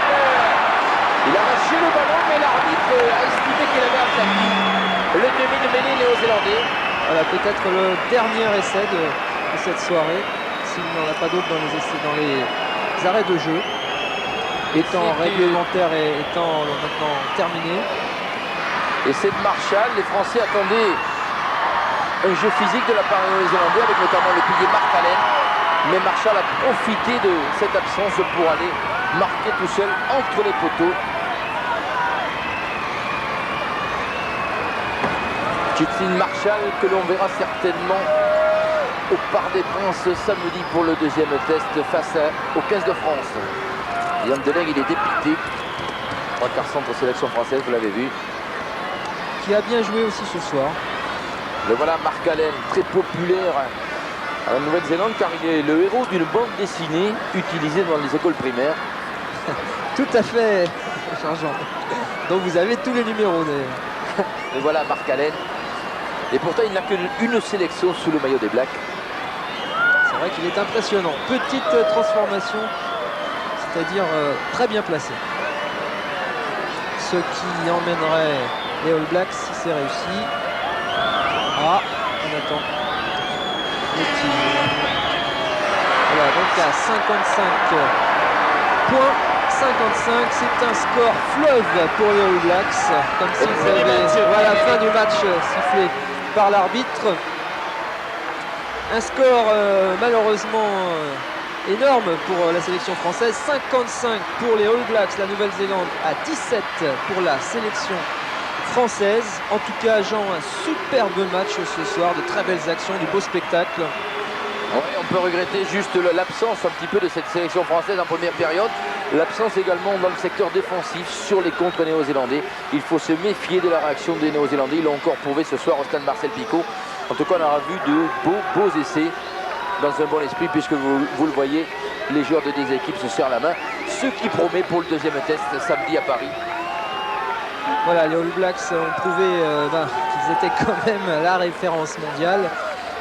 Il a lâché le ballon, mais l'arbitre a estimé qu'il avait attaqué le demi de mêlée néo-zélandais. Voilà, peut-être le dernier essai de cette soirée, s'il n'y en a pas d'autres dans les arrêts de jeu. Étant réglementaire et étant maintenant terminé. Et c'est Marshall, les Français attendaient un jeu physique de la part des Néo-Zélandais avec notamment le pilier Marc Allen. Mais Marshall a profité de cette absence pour aller marquer tout seul entre les poteaux. Justine Marshall que l'on verra certainement au Parc des Princes samedi pour le deuxième test face au 15 de France. Yann Deleg, il est dépité. 3/4 centre sélection française, vous l'avez vu. Qui a bien joué aussi ce soir. Le voilà Marc Allen, très populaire en Nouvelle-Zélande car il est le héros d'une bande dessinée utilisée dans les écoles primaires. Tout à fait, Jean. Donc vous avez tous les numéros d'ailleurs. Le voilà Marc Allen. Et pourtant il n'a qu'une sélection sous le maillot des Blacks. C'est vrai qu'il est impressionnant. Petite transformation, c'est-à-dire très bien placé. Ce qui emmènerait les All Blacks si c'est réussi. Ah, on attend le tir. Voilà, donc à 55 points. 55, c'est un score fleuve pour les All Blacks. Comme s'ils avaient, voilà, fin du match sifflé par l'arbitre. Un score malheureusement énorme pour la sélection française. 55 pour les All Blacks, la Nouvelle-Zélande à 17 pour la sélection française. En tout cas, Jean, un superbe match ce soir, de très belles actions, du beau spectacle. Oui, on peut regretter juste l'absence un petit peu de cette sélection française en première période. L'absence également dans le secteur défensif sur les contres néo-zélandais. Il faut se méfier de la réaction des néo-zélandais. Ils l'ont encore prouvé ce soir au stade Marcel Picot. En tout cas, on aura vu de beaux essais dans un bon esprit, puisque vous le voyez, les joueurs de deux équipes se serrent la main. Ce qui promet pour le deuxième test samedi à Paris. Voilà, les All Blacks ont prouvé qu'ils étaient quand même la référence mondiale.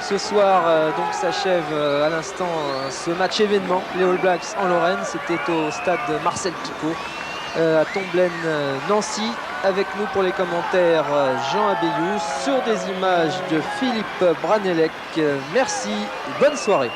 Ce soir, donc s'achève à l'instant ce match événement. Les All Blacks en Lorraine, c'était au stade Marcel Picot à Tomblaine, Nancy. Avec nous pour les commentaires, Jean Abeyou, sur des images de Philippe Branelec. Merci et bonne soirée.